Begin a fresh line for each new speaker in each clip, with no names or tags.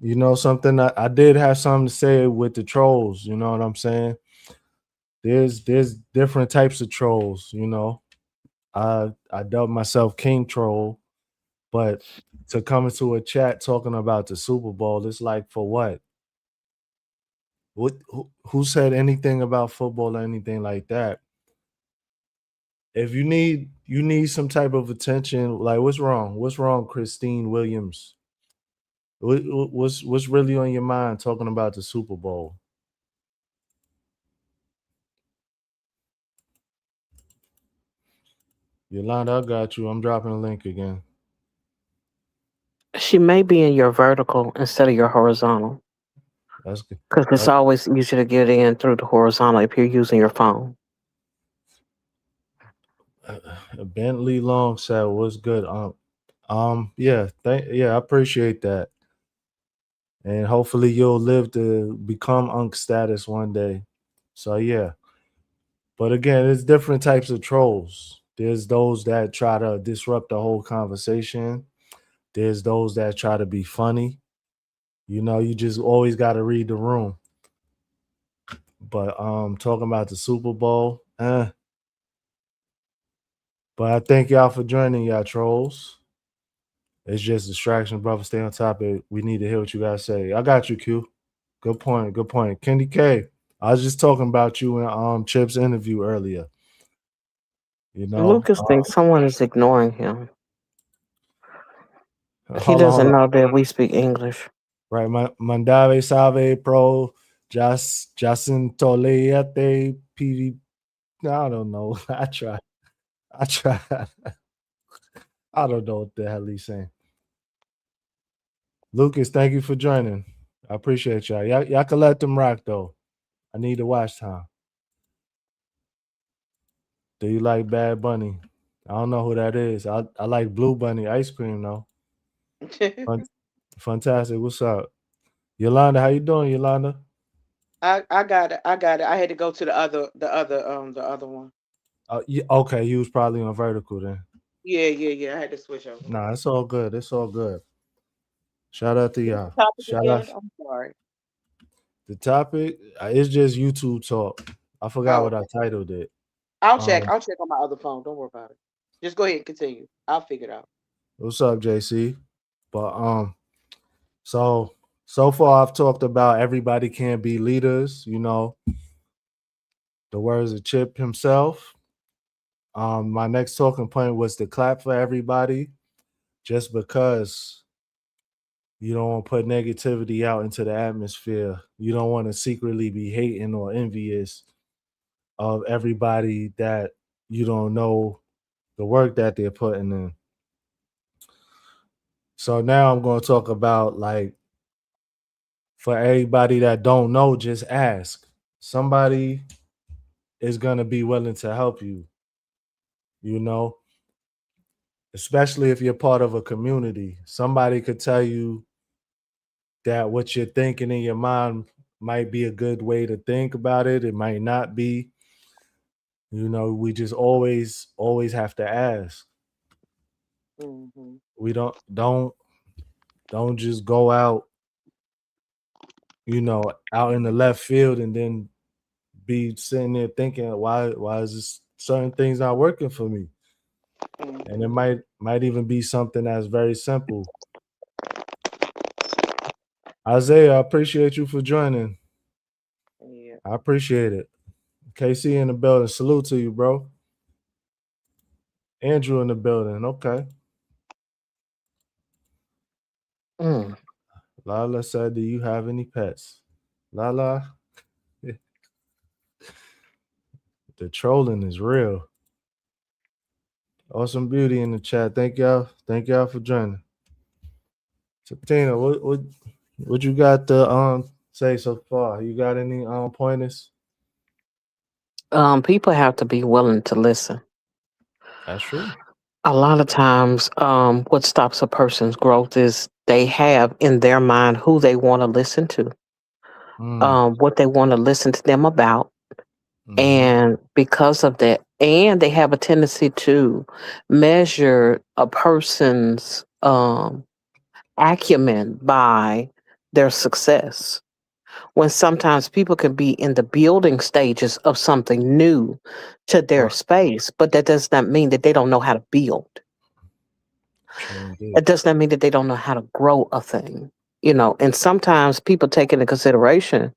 You know something? I did have something to say with the trolls. You know what I'm saying? There's different types of trolls. You know, I dubbed myself King Troll, but to come into a chat talking about the Super Bowl, it's like for what? What who said anything about football or anything like that? If you need some type of attention, like what's wrong? What's wrong, Christine Williams? What's really on your mind talking about the Super Bowl? Yolanda, I got you. I'm dropping a link again.
She may be in your vertical instead of your horizontal,
That's good.
because it's
That,
always easier to get in through the horizontal if you're using your phone.
Bentley Long said, "What's good?" Yeah, yeah, I appreciate that, and hopefully you'll live to become Unk status one day. So yeah, but again, there's different types of trolls. There's those that try to disrupt the whole conversation. There's those that try to be funny. You know, you just always got to read the room. But talking about the Super Bowl, but I thank y'all for joining, y'all trolls. It's just distraction, brother. Stay on topic. We need to hear what you guys say. I got you, Q. Good point. Good point. Kenny K. I was just talking about you in Chip's interview earlier. You know,
Lucas thinks someone is ignoring him. He
hold
doesn't
on.
know that we speak English.
Right, Mandave Salve Pro Jacinto Leete PV. I don't know. I try. I try. I don't know what the hell he's saying. Lucas, thank you for joining. I appreciate y'all. Y'all can let them rock though. I need the watch time. Do you like Bad Bunny? I don't know who that is. I like Blue Bunny ice cream though. Fun, fantastic. What's up, Yolanda? How you doing, Yolanda?
I got it. I got it. I had to go to the other one.
Okay, you was probably on vertical then.
Yeah, yeah, yeah. I had to switch over.
Nah, it's all good. It's all good. Shout out to
What's
y'all.
the topic
Shout out.
again? I'm sorry.
The topic it's just YouTube talk. I forgot
Oh,
what I
okay.
titled it.
I'll check.
Um,
I'll check on my other phone. Don't worry about it. Just go ahead and continue. I'll figure it out.
what's up, JC? But so so far I've talked about everybody can't be leaders. You know, the words of Chip himself. My next talking point was to clap for everybody, just because you don't want to put negativity out into the atmosphere. You don't want to secretly be hating or envious of everybody that you don't know the work that they're putting in. So now I'm going to talk about, like, for everybody that don't know, just ask. Somebody is going to be willing to help you, you know, especially if you're part of a community. Somebody could tell you that what you're thinking in your mind might be a good way to think about it. It might not be. You know, we just always have to ask.
Hmm.
We don't just go out, out in the left field and then be sitting there thinking, why is this certain things not working for me? And it
Hmm.
might even be something that's very simple. Isaiah, I appreciate you for joining.
Yeah.
I appreciate it. KC in the building. Salute to you, bro. Andrew in the building. Okay.
Mm.
Lala said, do you have any pets? Lala, the trolling is real. Awesome beauty in the chat. Thank y'all. Thank y'all for joining. So Tina, what you got to say so far? You got any pointers?
People have to be willing to listen.
That's true.
A lot of times, what stops a person's growth is they have in their mind who they want to listen to,
Mm,
what they want to listen to them about.
mm-hmm.
And because of that, and they have a tendency to measure a person's acumen by their success. When sometimes people can be in the building stages of something new to their
Right.
space, but that does not mean that they don't know how to build.
True indeed.
It does not mean that they don't know how to grow a thing, and sometimes people take into consideration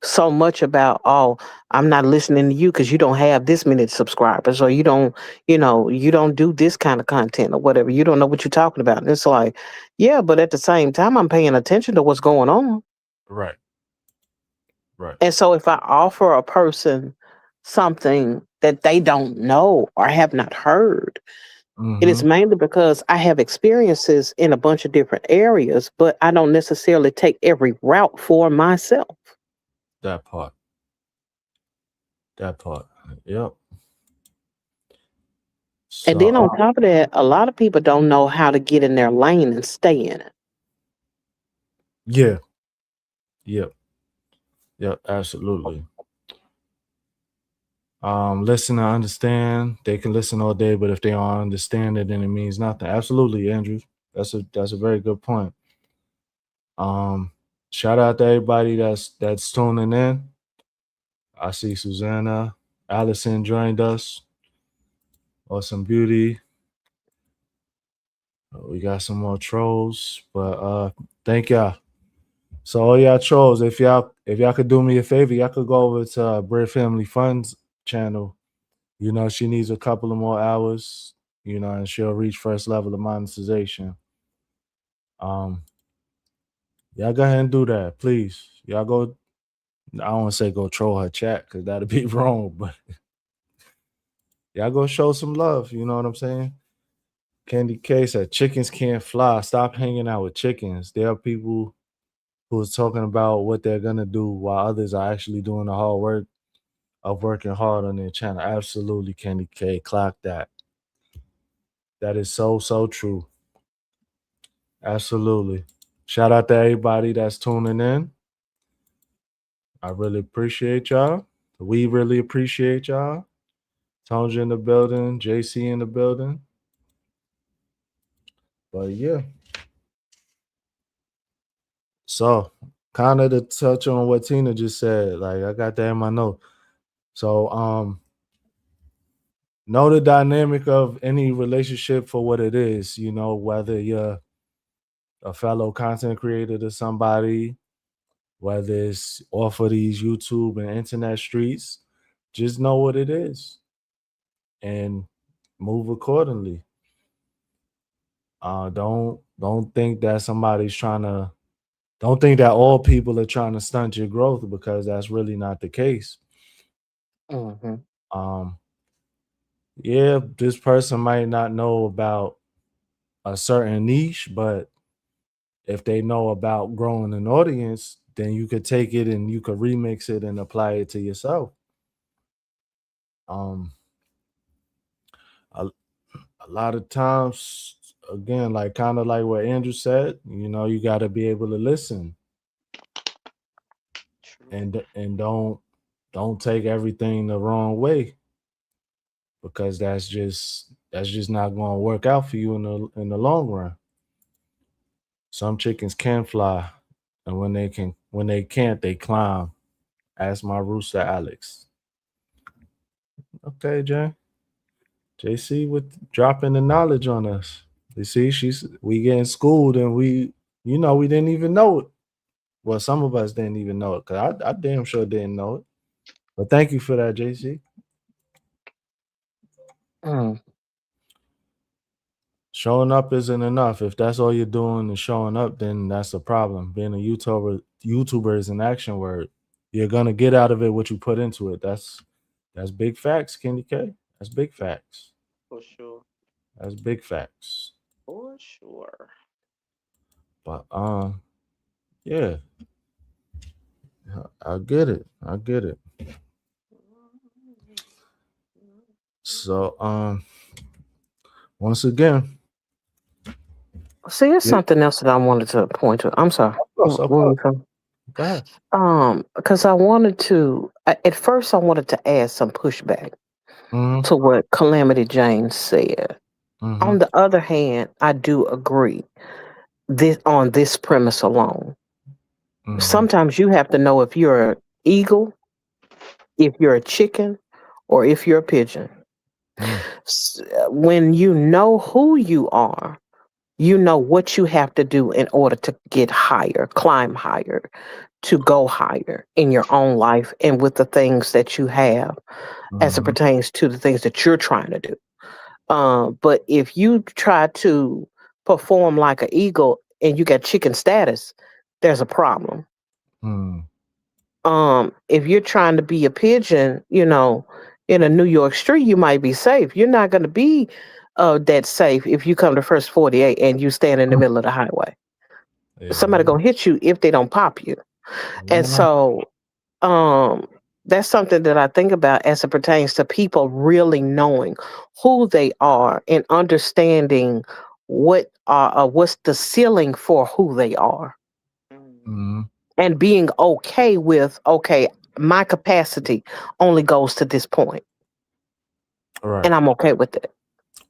so much about, oh, I'm not listening to you because you don't have this many subscribers, or you don't do this kind of content or whatever. You don't know what you're talking about. And it's like, yeah, but at the same time, I'm paying attention to what's going on.
Right. Right.
And so if I offer a person something that they don't know or have not heard, it is
Mm-hmm.
mainly because I have experiences in a bunch of different areas, but I don't necessarily take every route for myself.
That part. That part. Yep.
And then
So
on top of that, a lot of people don't know how to get in their lane and stay in it.
yeah. Yep. Yep. Absolutely. Listen and understand. They can listen all day, but if they don't understand it, then it means nothing. Absolutely, Andrew. That's a very good point. Shout out to everybody that's tuning in. I see Susanna, Allison joined us. Awesome Beauty. We got some more trolls, but thank y'all. So all y'all trolls, if y'all could do me a favor, y'all could go over to Bread Family Funds channel. She needs a couple of more hours, and she'll reach first level of monetization. Y'all go ahead and do that, please. Y'all go. I don't want to say go troll her chat because that'd be wrong, but y'all go show some love. You know what I'm saying? Candy K said chickens can't fly. Stop hanging out with chickens. There are people who is talking about what they're gonna do while others are actually doing the hard work of working hard on their channel. Absolutely, Candy K. Clock that. That is so true. Absolutely. Shout out to everybody that's tuning in. I really appreciate y'all. We really appreciate y'all. Tonja in the building, JC in the building. But yeah. So kind of to touch on what Tina just said, like I got that in my note. So know the dynamic of any relationship for what it is, whether you're a fellow content creator to somebody, whether it's off of these YouTube and internet streets, just know what it is and move accordingly. Don't think that don't think that all people are trying to stunt your growth, because that's really not the case.
Mm-hmm.
Yeah, this person might not know about a certain niche, but if they know about growing an audience, then you could take it and you could remix it and apply it to yourself. Um, a, a lot of times, again, like kind of like what Andrew said, you got to be able to listen and don't take everything the wrong way, because that's just not going to work out for you in the long run. Some chickens can fly, and when they can't, they climb. Ask my rooster Alex. Okay, Jay. JC with dropping the knowledge on us. You see, we getting schooled, and we didn't even know it. Well, some of us didn't even know it, because I damn sure didn't know it. But thank you for that, JC.
Mm.
Showing up isn't enough. If that's all you're doing is showing up, then that's a problem. Being a YouTuber is an action word. You're gonna get out of it what you put into it. That's big facts, Candy K. That's big facts.
For sure.
That's big facts.
For sure.
But yeah. I get it. So once again.
See, it's something else that I wanted to point to. I'm sorry.
Of course. Go ahead.
Because I wanted to, at first I wanted to add some pushback to what Calamity Jane said.
Mm-hmm.
On the other hand, I do agree on this premise alone. Sometimes you have to know if you're an eagle, if you're a chicken, or if you're a pigeon.
Mm.
When you know who you are, you know what you have to do in order to get higher, climb higher, to go higher in your own life and with the things that you have as it pertains to the things that you're trying to do. But if you try to perform like an eagle and you got chicken status, there's a problem.
Mm.
If you're trying to be a pigeon, in a New York street, you might be safe. You're not going to be that safe if you come to First 48 and you stand in the middle of the highway. Somebody
Yeah.
gonna hit you if they don't pop you. And
Yeah.
so that's something that I think about as it pertains to people really knowing who they are and understanding what's the ceiling for who they are,
Mm.
and being okay with, okay, my capacity only goes to this point,
Right.
and I'm okay with it.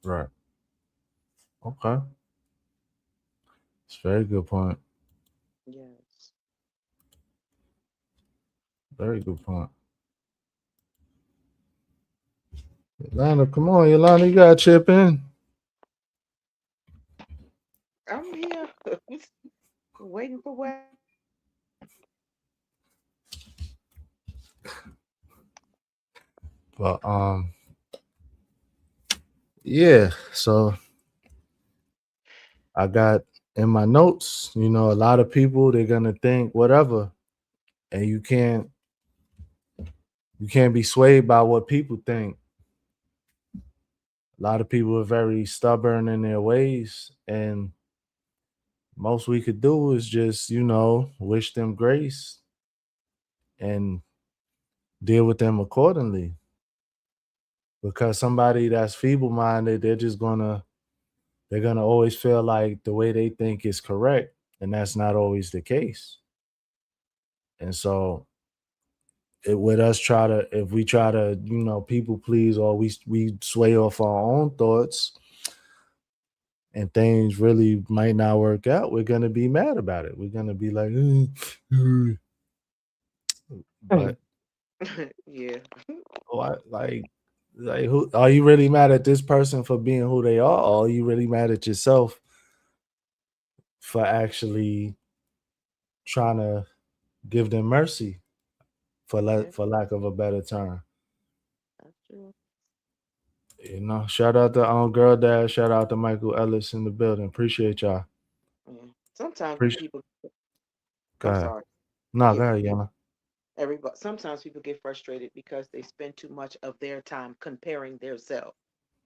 Right. Okay. It's a very good point.
Yes.
Very good point. Yolanda, come on, Yolanda, you gotta chip in.
I'm here waiting for what.
But yeah, so I got in my notes, a lot of people they're gonna think whatever, and you can't be swayed by what people think. A lot of people are very stubborn in their ways, and most we could do is just, wish them grace and deal with them accordingly. Because somebody that's feeble-minded, they're gonna always feel like the way they think is correct, and that's not always the case. And so with us if we try to, people please, or we sway off our own thoughts and things really might not work out, we're gonna be mad about it. We're gonna be like, but
Yeah.
like who are you really mad at this person for being who they are, or are you really mad at yourself for actually trying to give them mercy,
Yeah,
for lack of a better term?
that's true.
Shout out to Girl Dad, shout out to Michael Ellis in the building. Appreciate y'all.
Yeah. Sometimes
Appreciate.
people,
Go
I'm
ahead.
sorry.
No, go
Yeah.
ahead, Yana.
Everybody, sometimes people get frustrated because they spend too much of their time comparing themselves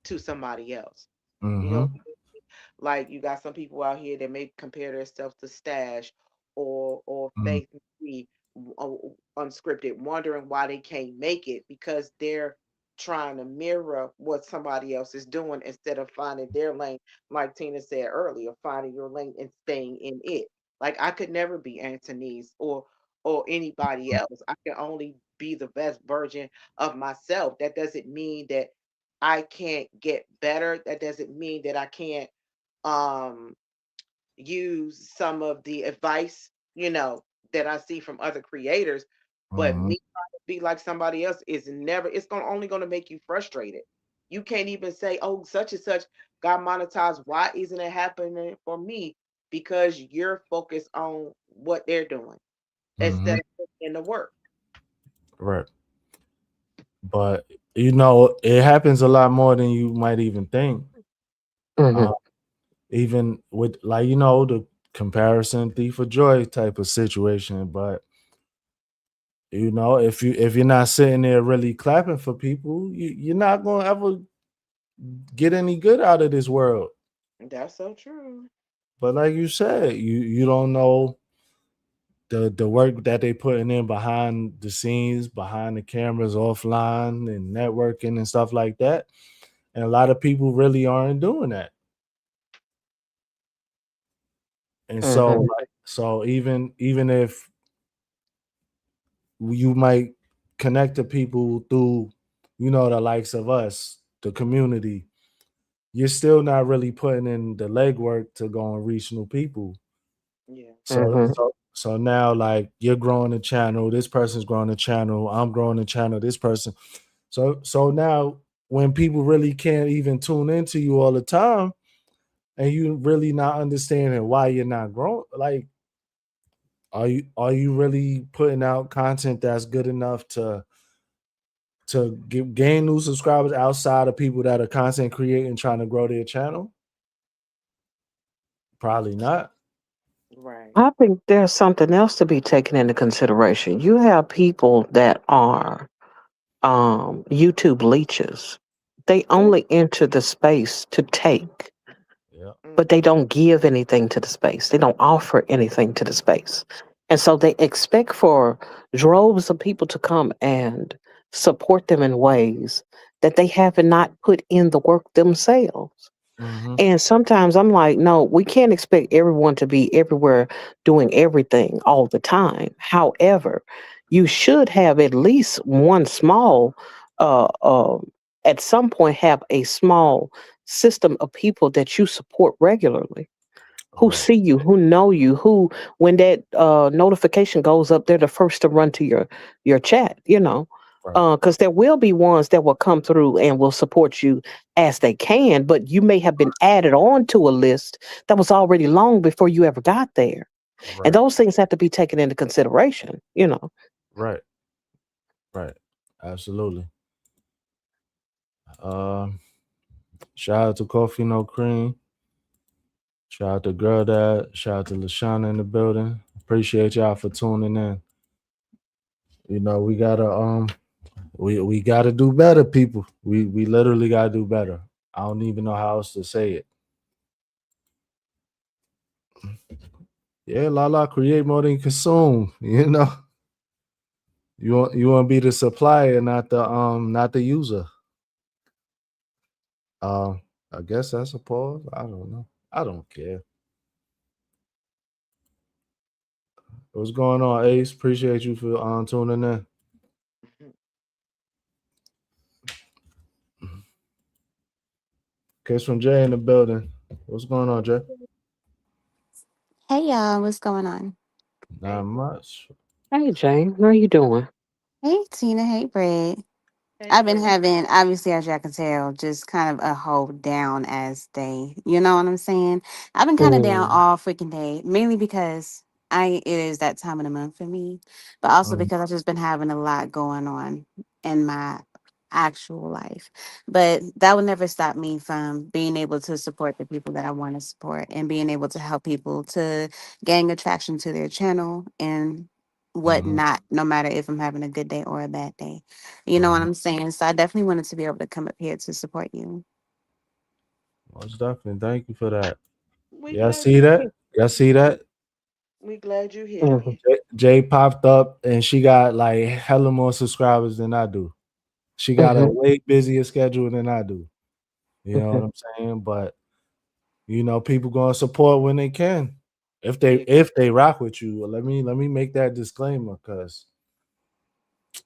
to somebody else. You know,
Mm-hmm.
like you got some people out here that may compare themselves to Stash or
Mm-hmm.
Faith Free, unscripted, wondering why they can't make it because they're trying to mirror what somebody else is doing instead of finding their lane. Like Tina said earlier, finding your lane and staying in it. Like I could never be Anthony's or anybody else. I can only be the best version of myself. That doesn't mean that I can't get better. That doesn't mean that I can't um use some of the advice, that I see from other creators. But
Mm-hmm.
me trying to be like somebody else is never, it's gonna only gonna make you frustrated. You can't even say, oh, such and such got monetized. Why isn't it happening for me? Because you're focused on what they're doing
Mm-hmm.
instead of putting in the work.
Right. But it happens a lot more than you might even think.
Hmm.
Uh, even with, like, the comparison thief of joy type of situation. But if you're not sitting there really clapping for people, you're not gonna ever get any good out of this world.
That's so true.
But like you said, you don't know the work that they putting in behind the scenes, behind the cameras, offline and networking and stuff like that. And a lot of people really aren't doing that. And so,
Hmm.
even if you might connect to people through, the likes of us, the community, you're still not really putting in the legwork to go and reach new people.
Yeah.
So
Hmm.
So now, like, you're growing the channel, this person's growing the channel, I'm growing the channel, this person. So now when people really can't even tune into you all the time, and you really not understanding why you're not growing, like, are you really putting out content that's good enough to gain new subscribers outside of people that are content creating trying to grow their channel? Probably not.
Right.
I think there's something else to be taken into consideration. You have people that are YouTube leeches. They
Mm,
only enter the space to take,
Yeah.
but they
mhm.
don't give anything to the space. They don't offer anything to the space. And so they expect for droves of people to come and support them in ways that they have not put in the work themselves.
Hmm.
And sometimes I'm like, no, we can't expect everyone to be everywhere doing everything all the time. However, you should have at least one small, uh, uh, at some point, have a small system of people that you support regularly, who
Right.
see you, who know you, who, when that notification goes up, they're the first to run to your chat.
Right.
Because there will be ones that will come through and will support you as they can, but you may have been added on to a list that was already long before you ever got there, and
Right.
those things have to be taken into consideration.
Right. Right. Absolutely. Um, Shout out to Coffee No Cream. Shout out to Girl Dad. Shout out to Lashana in the building. Appreciate y'all for tuning in. We gotta we gotta do better, people. We literally gotta do better. I don't even know how else to say it. Yeah, Lala, create more than you consume. You want to be the supplier, not the user. I guess that's a pause. I don't know. I don't care. What's going on, Ace? Appreciate you for tuning in.
Mhm.
Kiss from Jay in the building. What's going on, Jay?
Hey y'all, what's going on?
Not
Hey,
much.
Hey, Jane, how you doing?
Hey Tina, hey Brett.
hey,
I've been
Brett.
having, obviously, as y'all can tell, just kind of a whole down ass day. You know what I'm saying? I've been kind of down
Mm,
all freaking day, mainly because it is that time of the month for me, but also
Mm,
because I've just been having a lot going on in my actual life. But that would never stop me from being able to support the people that I want to support and being able to help people to gain attraction to their channel and
mhm,
whatnot, no matter if I'm having a good day or a bad day. You know what
mhm.
I'm saying? So I definitely wanted to be able to come up here to support you.
Most definitely. Thank you for that.
We
Y'all
glad
see
you
that?
here.
Y'all see that?
We glad you here,
mhm,
man.
Jay popped up and she got like hella more subscribers than I do. She got a
mhm,
way busier schedule than I do. You know what
mhm.
I'm saying? But people gonna support when they can. If they
Yeah,
if they rock with you. Let me make that disclaimer because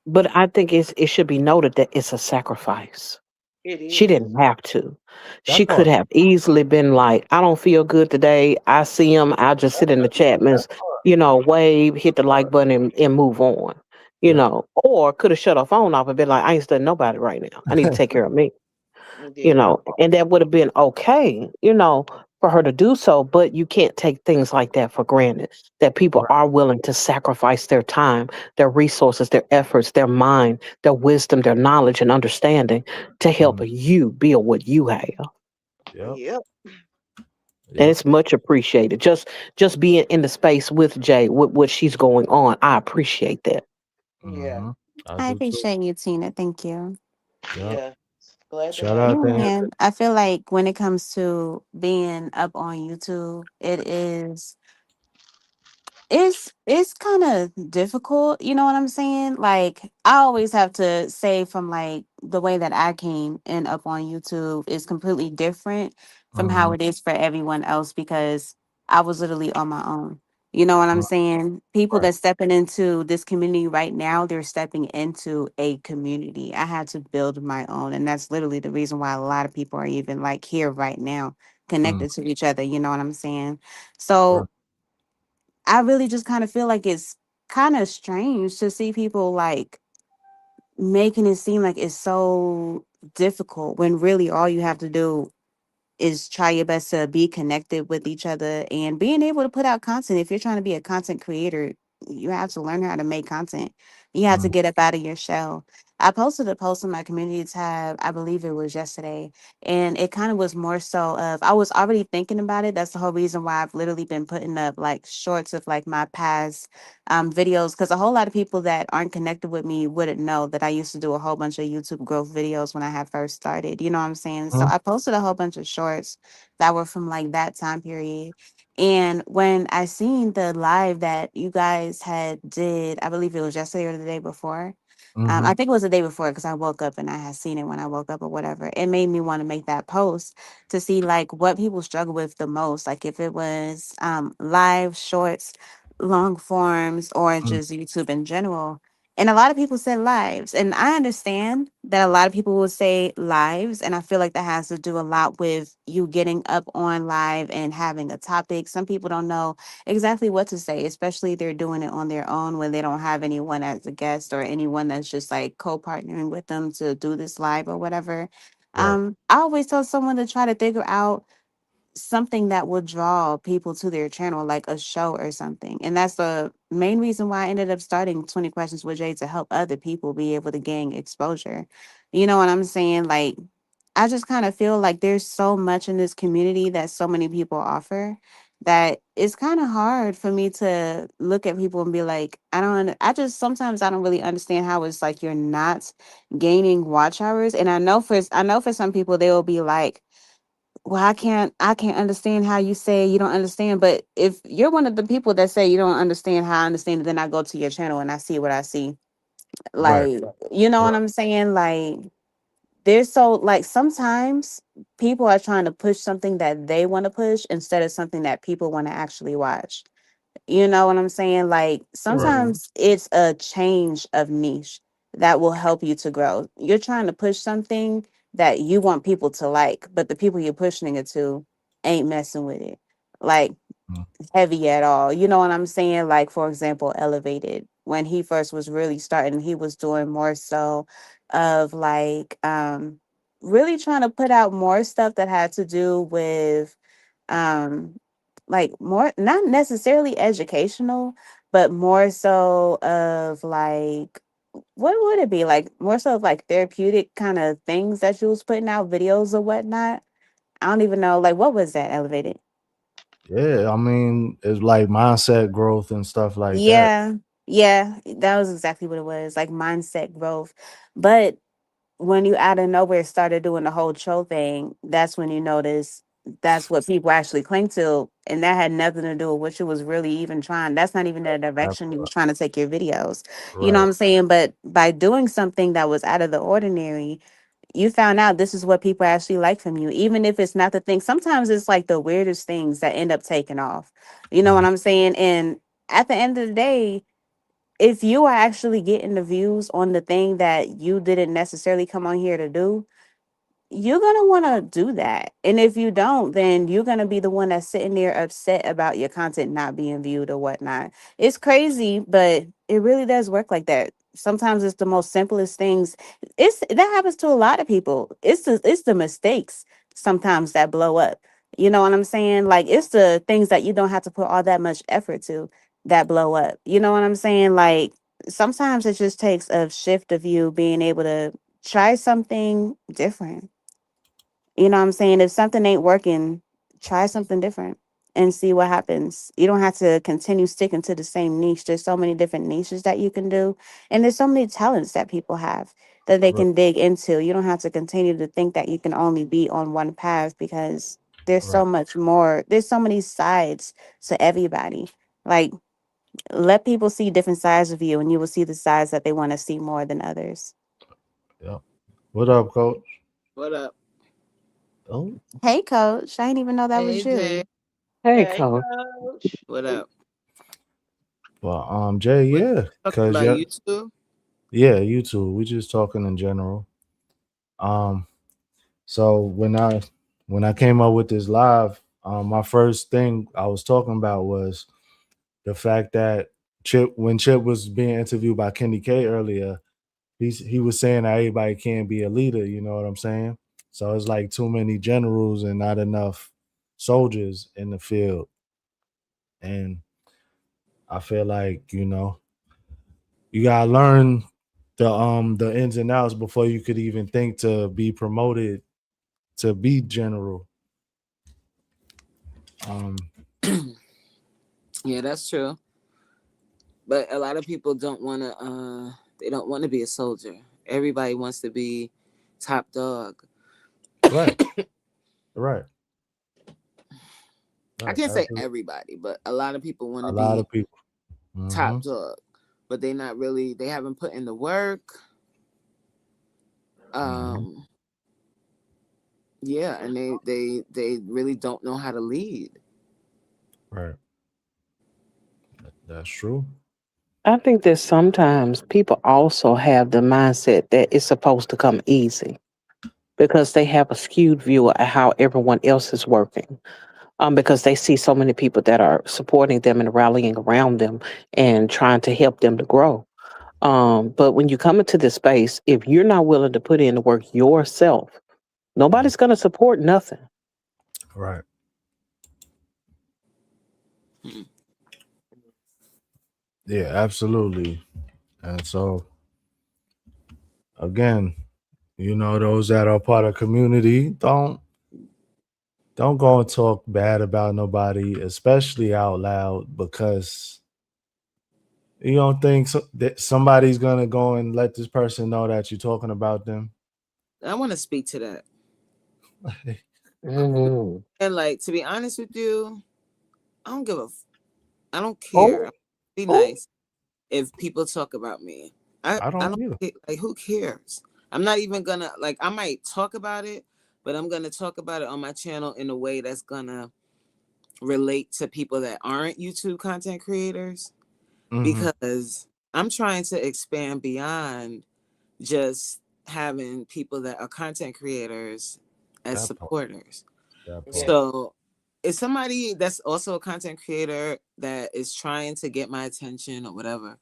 But I think it should be noted that it's a sacrifice.
it
She
is.
didn't have to. She
that
could
part.
have easily been like, I don't feel good today. I see him. I'll just sit in the
That
Chapman's,
part.
wave, hit the like button, and move on.
Yeah.
Or could have shut her phone off and been like, I ain't studying nobody right now. I need to take care of me.
Yeah.
That part.
And that would have been okay, for her to do so. But you can't take things like that for granted, that people
Right.
are willing to sacrifice their time, their resources, their efforts, their mind, their wisdom, their knowledge and understanding to help
Mhm.
you build what you have.
Yep.
Yep.
And
Yep.
it's much appreciated. Just being in the space with Jay, with what she's going on, I appreciate that.
Yeah.
Hmm. I
I
do too.
appreciate you, Tina. Thank you.
Yep.
Yeah. Glad to
Shout
have
Yeah,
out
you.
to him.
man. I feel like when it comes to being up on YouTube, it's kind of difficult, you know what I'm saying? Like I always have to say from like the way that I came and up on YouTube is completely different from how
Mhm.
it is for everyone else because I was literally on my own. You know what I'm
Mhm.
saying? People
Right.
that's stepping into this community right now, they're stepping into a community. I had to build my own, and that's literally the reason why a lot of people are even like here right now,
Mm.
connected to each other. You know what I'm saying?
Right.
So I really just kind of feel like it's kind of strange to see people like making it seem like it's so difficult when really all you have to do is try your best to be connected with each other and being able to put out content. If you're trying to be a content creator, you have to learn how to make content. You have to
Mm,
get up out of your shell. I posted a post on my community tab, I believe it was yesterday, and it kind of was more so of I was already thinking about it. That's the whole reason why I've literally been putting up like shorts of like my past videos, because a whole lot of people that aren't connected with me wouldn't know that I used to do a whole bunch of YouTube growth videos when I had first started. You know what I'm saying? So
mm,
I posted a whole bunch of shorts that were from like that time period. And when I seen the live that you guys had did, I believe it was yesterday or the day before.
mm-hmm,
I think it was the day before because I woke up and I had seen it when I woke up or whatever. It made me want to make that post to see like what people struggle with the most. Like if it was live shorts, long forms, or
mm,
just YouTube in general. And a lot of people said lives. And I understand that a lot of people will say lives. And I feel like that has to do a lot with you getting up on live and having a topic. Some people don't know exactly what to say, especially if they're doing it on their own when they don't have anyone as a guest or anyone that's just like co-partnering with them to do this live or whatever.
right,
I always tell someone to try to figure out something that will draw people to their channel, like a show or something. And that's the main reason why I ended up starting 20 Questions with Jay, to help other people be able to gain exposure. You know what I'm saying? Like, I just kind of feel like there's so much in this community that so many people offer that it's kind of hard for me to look at people and be like, I just sometimes I don't really understand how it's like you're not gaining watch hours. And I know for some people they will be like, well, I can't understand how you say you don't understand. But if you're one of the people that say you don't understand how I understand it, then I go to your channel and I see what I see.
right,
Like, you know what
right,
I'm saying? Like, there's so like sometimes people are trying to push something that they want to push instead of something that people want to actually watch. You know what I'm saying? Like
right,
Mhm.
sometimes it's a change of niche that will help you to grow. You're trying to push something that you want people to like, but the people you're pushing it to ain't messing with it like
mm,
heavy at all. You know what I'm saying? Like for example, Elevated. When he first was really starting, he was doing more so of like really trying to put out more stuff that had to do with um like more not necessarily educational, but more so of like what would it be like more so of like therapeutic kind of things that you was putting out videos or whatnot. I don't even know, like what was that? Elevated?
yeah. I mean, it's like mindset growth and stuff like that.
Yeah, yeah, that was exactly what it was, like mindset growth. But when you out of nowhere started doing the whole troll thing, that's when you notice that's what people actually cling to. And that had nothing to do with what you was really even trying. That's not even the direction you was trying to take your videos. You know what
Right.
I'm saying? But by doing something that was out of the ordinary, you found out this is what people actually like from you, even if it's not the thing. Sometimes it's like the weirdest things that end up taking off. You know what
Mhm.
I'm saying? And at the end of the day, if you are actually getting the views on the thing that you didn't necessarily come on here to do, you're gonna want to do that. And if you don't, then you're gonna be the one that's sitting there upset about your content not being viewed or whatnot. It's crazy, but it really does work like that. Sometimes it's the most simplest things. It's that happens to a lot of people. It's the mistakes sometimes that blow up. You know what I'm saying? Like it's the things that you don't have to put all that much effort to that blow up. You know what I'm saying? Like sometimes it just takes a shift of you being able to try something different. You know what I'm saying? If something ain't working, try something different and see what happens. You don't have to continue sticking to the same niche. There's so many different niches that you can do. And there's so many talents that people have that they
Right.
can dig into. You don't have to continue to think that you can only be on one path because there's
Right.
so much more. There's so many sides to everybody. Like, let people see different sides of you and you will see the sides that they want to see more than others.
Yeah. What up, coach?
What up?
Oh,
Hey, coach. I didn't even know that
Hey
was
Jay.
you.
Hey,
Hey,
coach.
coach.
What up?
well, Jay,
What
yeah,
talking
cause
about
yeah,
you too?
yeah, you too. We just talking in general. Um, so when I came up with this live, my first thing I was talking about was the fact that when Chip was being interviewed by Kenny K earlier, he was saying that everybody can't be a leader, you know what I'm saying? So it's like too many generals and not enough soldiers in the field. And I feel like, you gotta learn the ins and outs before you could even think to be promoted to be general.
Yeah, that's true. But a lot of people don't want to. They don't want to be a soldier. Everybody wants to be top dog.
Right. Right.
I can't say
Absolutely.
everybody, but a lot of people want
A
to
lot
be
of people.
top
Mhm.
dog, but they not really. They haven't put in the work.
Mhm.
Yeah, and they really don't know how to lead.
Right. That's true.
I think that sometimes people also have the mindset that it's supposed to come easy because they have a skewed view of how everyone else is working. Because they see so many people that are supporting them and rallying around them and trying to help them to grow. But when you come into this space, if you're not willing to put in the work yourself, nobody's going to support nothing.
Right.
Hmm.
Yeah, absolutely. And so again, those that are part of community, don't go and talk bad about nobody, especially out loud, because you don't think that somebody's gonna go and let this person know that you're talking about them.
I want to speak to that.
Mhm.
And like, to be honest with you, I don't give a. I don't care.
Oh,
Be
oh,
nice if people talk about me. I
I
I
don't
don't
either.
like, who cares? I'm not even gonna, like, I might talk about it, but I'm gonna talk about it on my channel in a way that's gonna relate to people that aren't YouTube content creators,
Mm-hmm.
because I'm trying to expand beyond just having people that are content creators as
That part.
supporters.
That
Yeah.
part.
So if somebody that's also a content creator that is trying to get my attention or whatever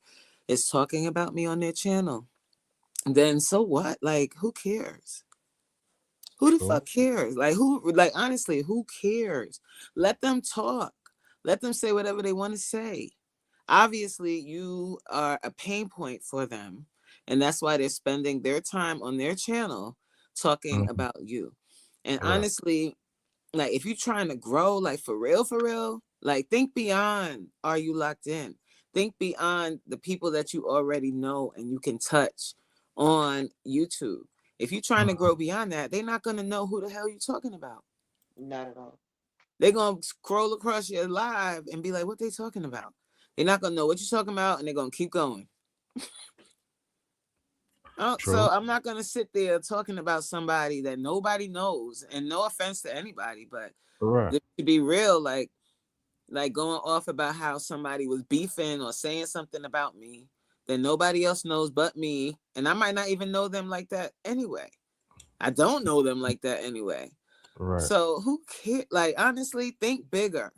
is talking about me on their channel, then so what? Like, who cares? Who the
True.
fuck cares? Like, honestly, who cares? Let them talk. Let them say whatever they want to say. Obviously, you are a pain point for them, and that's why they're spending their time on their channel talking
Mhm.
about you. And
Right.
honestly, like, if you're trying to grow, like, for real, like, think beyond, are you locked in? Think beyond the people that you already know and you can touch on YouTube. If you're trying to
Mhm.
grow beyond that, they're not going to know who the hell you're talking about.
Not at all.
They're going to scroll across your live and be like, what they talking about? They're not going to know what you're talking about, and they're going to keep going. So
True.
I'm not going to sit there talking about somebody that nobody knows, and no offense to anybody, but
Right.
to be real, like going off about how somebody was beefing or saying something about me that nobody else knows but me, and I might not even know them like that anyway. I don't know them like that anyway.
Right.
So who cares? Like, honestly, think bigger.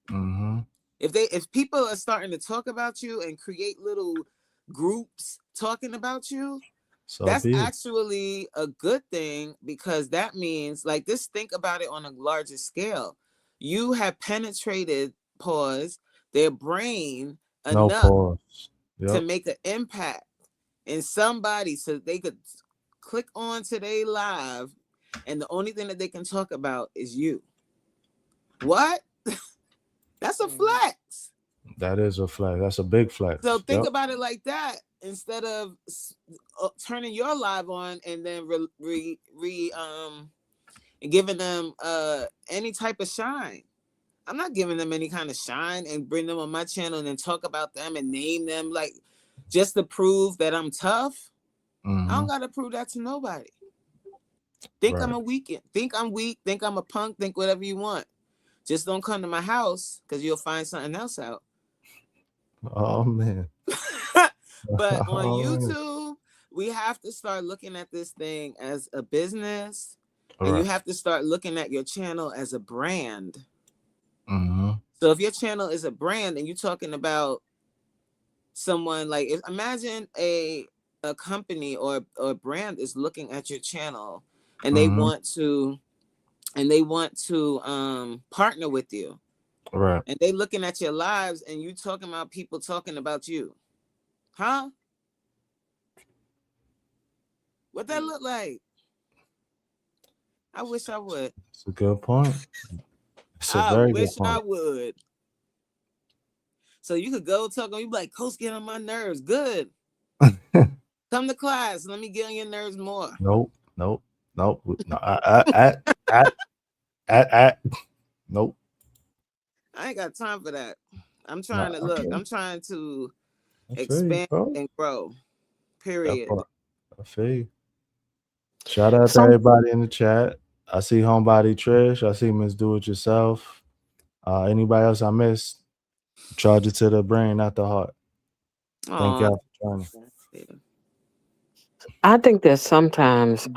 Mm-hmm.
If people are starting to talk about you and create little groups talking about you,
So
that's
be it.
actually a good thing, because that means, like, just think about it on a larger scale. You have penetrated, their brain
No
enough
pause.
to
Yep.
make an impact in somebody so they could click on to their live, and the only thing that they can talk about is you. What? That's a
Mhm.
flex.
That is a flex. That's a big
So
flex.
think
Yep.
about it like that, instead of turning your live on and then giving them any type of shine. I'm not giving them any kind of shine and bring them on my channel and then talk about them and name them, like, just to prove that I'm tough. I
Mm-hmm.
don't gotta prove that to nobody. Think I'm
Right.
a weak, think I'm weak, think I'm a punk, think whatever you want. Just don't come to my house, because you'll find something else out.
Oh man.
But on
Oh man.
YouTube, we have to start looking at this thing as a business,
All
and you
right.
have to start looking at your channel as a brand.
Mm-hmm.
So if your channel is a brand and you're talking about someone like, imagine a company or brand is looking at your channel and they
Mhm.
want to partner with you,
Right.
and they looking at your lives and you talking about people talking about you, huh? What that look like? I wish I would.
It's a good point. It's a
I
very good
wish I
point.
would. So you could go talk on, you be like, Coach, get on my nerves. Good. Come to class. Let me get on your nerves more.
Nope. Nope. Nope. No. Nope.
I ain't got time for that. I'm
No.
trying to look. I'm trying to
I feel you,
expand
bro.
and grow.
That
Period.
part. I feel you. Shout out to
Some
everybody in the chat. I see Homebody Trish. I see Miss Do It Yourself. Anybody else I missed? Charge it to the brain, not the heart. Thank
Aw.
y'all for joining.
I think that sometimes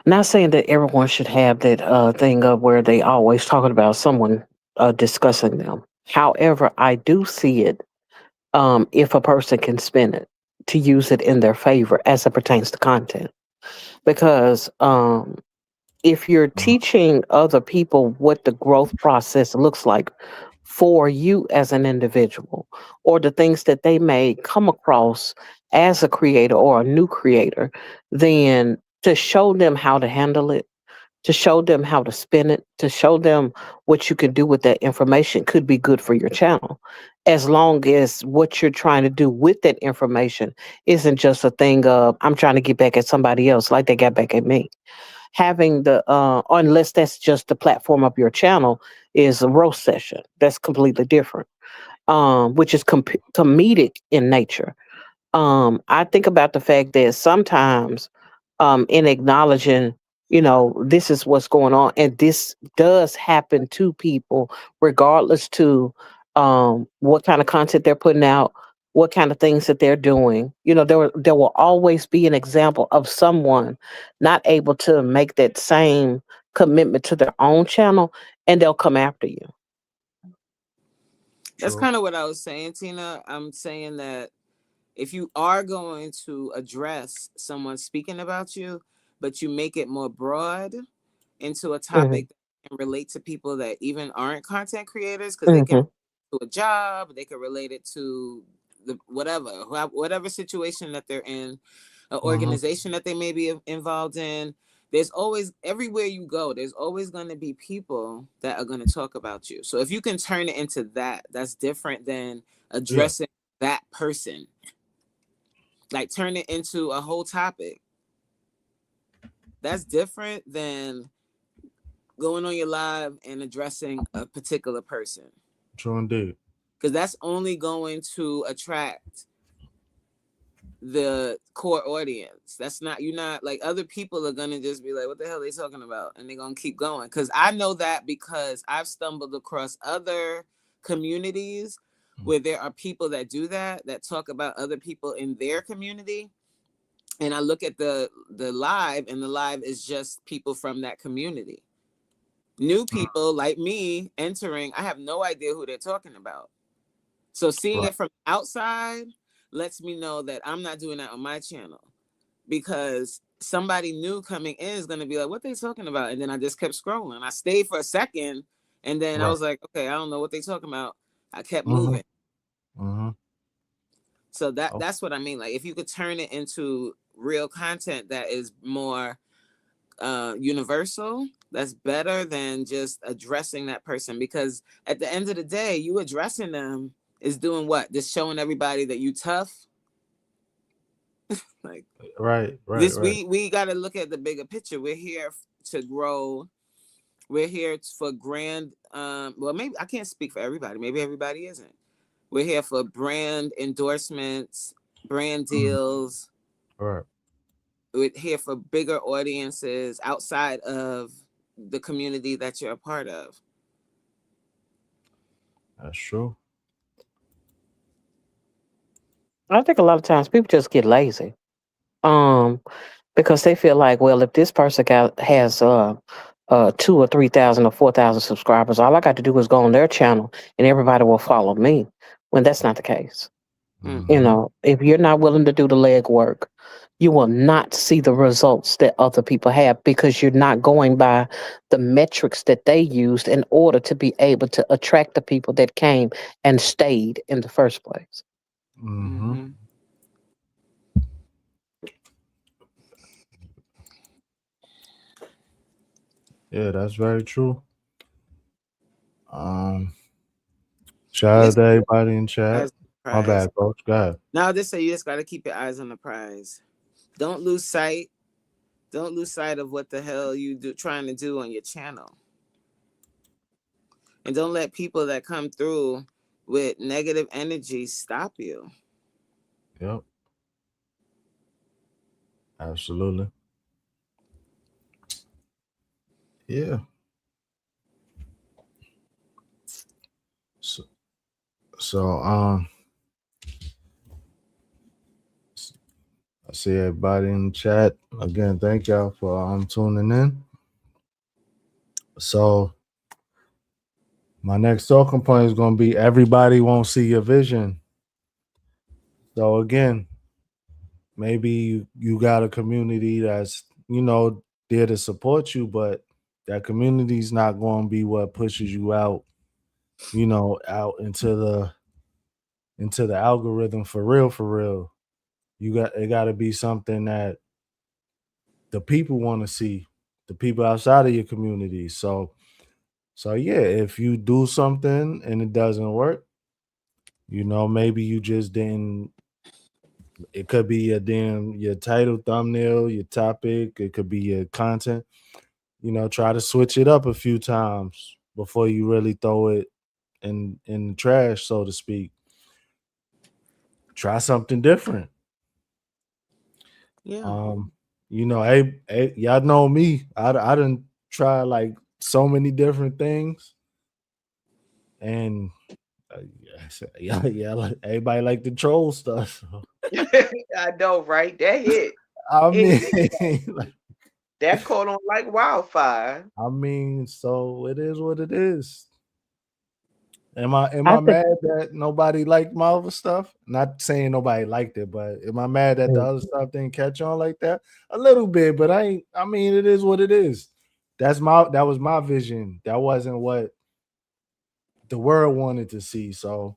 not saying that everyone should have that thing up where they always talking about someone discussing them. However, I do see it if a person can spin it to use it in their favor as it pertains to content. Because if you're teaching other people what the growth process looks like for you as an individual, or the things that they may come across as a creator or a new creator, then to show them how to handle it, to show them how to spin it, to show them what you can do with that information could be good for your channel. As long as what you're trying to do with that information isn't just a thing of, I'm trying to get back at somebody else like they got back at me. Having the, unless that's just the platform of your channel, is a roast session. That's completely different, which is comedic in nature. I think about the fact that sometimes, in acknowledging, this is what's going on, and this does happen to people, regardless to what kind of content they're putting out, what kind of things that they're doing. There will always be an example of someone not able to make that same commitment to their own channel, and they'll come after you.
That's
True.
kind of what I was saying, Tina. I'm saying that if you are going to address someone speaking about you, but you make it more broad into a topic that can relate to people that even aren't content creators, because they can
Hmm.
to a job, they can relate it to the whatever situation that they're in, an organization that they may be involved in. There's always, everywhere you go, there's always going to be people that are going to talk about you. So if you can turn it into that, that's different than addressing that person. Like turn it into a whole topic. That's different than going on your live and addressing a particular person.
True indeed.
Because that's only going to attract the core audience. That's not, you're not like, other people are gonna just be like, what the hell are they talking about? And they're gonna keep going. Because I know that because I've stumbled across other communities where there are people that do that talk about other people in their community. And I look at the live, and the live is just people from that community. New people like me entering, I have no idea who they're talking about. So seeing it from outside lets me know that I'm not doing that on my channel, because somebody new coming in is going to be like, what they talking about? And then I just kept scrolling. I stayed for a second, and then I was like, okay, I don't know what they talking about. I kept moving. So that's what I mean. Like, if you could turn it into real content that is more universal, that's better than just addressing that person. Because at the end of the day, you addressing them is doing what? Just showing everybody that you tough. Like,
right.
We got to look at the bigger picture. We're here to grow. We're here for grand. Well, maybe I can't speak for everybody. Maybe everybody isn't. We're here for brand endorsements, brand deals.
Right.
We're here for bigger audiences outside of the community that you're a part of.
That's true.
I think a lot of times people just get lazy. Because they feel like, well, if this person has two or 3,000 or 4,000 subscribers. All I got to do is go on their channel and everybody will follow me. When that's not the case. You
Mhm.
know, if you're not willing to do the leg work, you will not see the results that other people have because you're not going by the metrics that they used in order to be able to attract the people that came and stayed in the first place.
Mhm.
Hmm.
Yeah, that's very true. Um, shout out
Just
to everybody in
eyes
chat.
on the
My
prize.
bad, coach. Go ahead.
Now they say you just got to keep your eyes on the prize. Don't lose sight. Don't lose sight of what the hell you do trying to do on your channel, and don't let people that come through with negative energy stop you.
Yep, absolutely. Yeah. So, so I see everybody in the chat again. Thank y'all for tuning in. So my next talking point is gonna be everybody won't see your vision. So again, maybe you got a community that's there to support you, but that community's not going to be what pushes you out, out into the algorithm for real, for real. It got to be something that the people want to see, the people outside of your community. So yeah, if you do something and it doesn't work, maybe you just didn't. It could be your title, thumbnail, your topic. It could be your content. Try to switch it up a few times before you really throw it in the trash, so to speak. Try something different.
Yeah.
Um, hey, y'all know me. I didn't try like so many different things, and yeah, like, everybody like the troll stuff. So,
I know, right? That hit.
I
It
mean,
hit.
like,
That caught on like wildfire.
so it is what it is. Am I
I think
mad that nobody liked my other stuff? Not saying nobody liked it, but am I mad that the other stuff didn't catch on like that? A little bit, but I mean, it is what it is. That was my vision. That wasn't what the world wanted to see. So,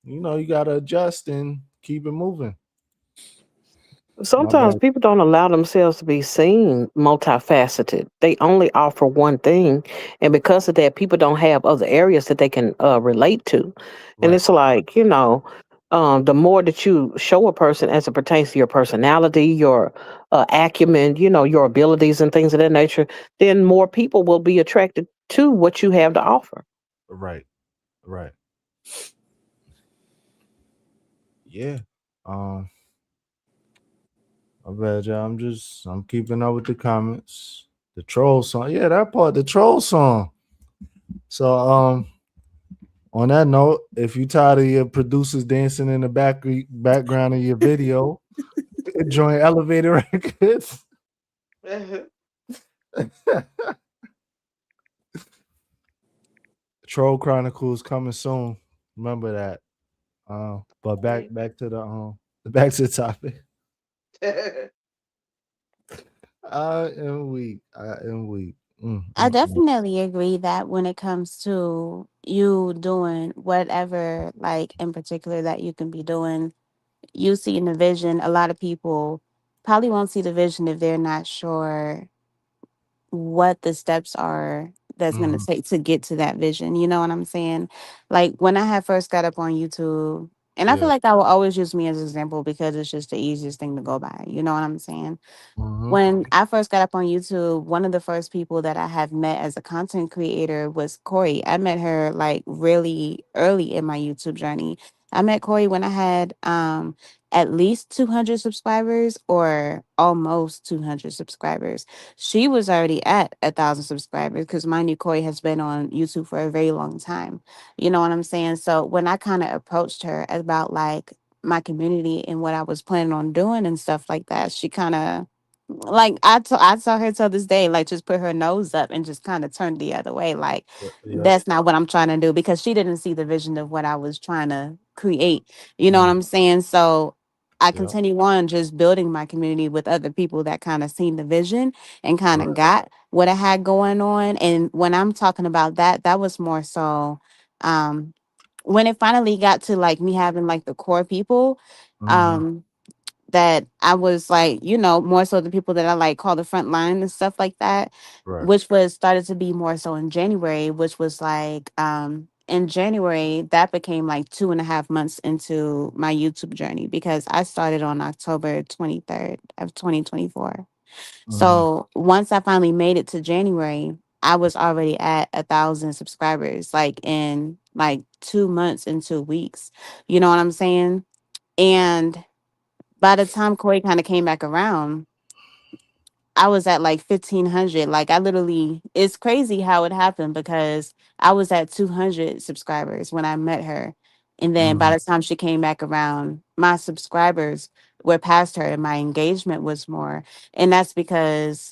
you gotta adjust and keep it moving. My
sometimes
bad.
people don't allow themselves to be seen multifaceted. They only offer one thing, and because of that, people don't have other areas that they can relate to. And
Right.
it's like the more that you show a person as it pertains to your personality, your acumen, your abilities and things of that nature, then more people will be attracted to what you have to offer.
Right. Right. Yeah. Um, my bad, y'all. I'm keeping up with the comments. The troll song. Yeah, that part, the troll song. So on that note, if you tired of your producers dancing in the background of your video, join Elevator Records. Troll Chronicles coming soon. Remember that. But
Right.
back to back to the topic. I am weak. I am weak.
I
Mm.
definitely agree that when it comes to you doing whatever, like in particular, that you can be doing, you see in the vision, a lot of people probably won't see the vision if they're not sure what the steps are that's going to
Mhm.
take to get to that vision. You know what I'm saying? Like when I had first got up on YouTube, and I feel
Yeah.
like I will always use me as an example because it's just the easiest thing to go by. You know what I'm saying?
Mhm.
When I first got up on YouTube, one of the first people that I have met as a content creator was Corey. I met her like really early in my YouTube journey. I met Corey when I had at least 200 subscribers or almost 200 subscribers. She was already at 1,000 subscribers because mind you, Corey has been on YouTube for a very long time. You know what I'm saying? So when I kind of approached her about like my community and what I was planning on doing and stuff like that, she kind of Like I saw her till this day, like just put her nose up and just kind of turn the other way. Like
Yep.
that's not what I'm trying to do because she didn't see the vision of what I was trying to create. You know what
Mm,
I'm saying? So I
yep.
continue on just building my community with other people that kind of seen the vision and kind of
Right.
got what I had going on. And when I'm talking about that, that was more so um when it finally got to like me having like the core people.
Mm-hmm.
Um that I was like, more so the people that I like call the front line and stuff like that,
Right.
which was started to be more so in January, which was like in January, that became like 2.5 months into my YouTube journey because I started on October 23rd of 2024.
Mm-hmm.
So once I finally made it to January, I was already at 1,000 subscribers, like in like 2 months and 2 weeks. You know what I'm saying? And by the time Corey kind of came back around, I was at like 1,500. Like I literally, it's crazy how it happened because I was at 200 subscribers when I met her. And then
Mm-hmm.
by the time she came back around, my subscribers were past her and my engagement was more. And that's because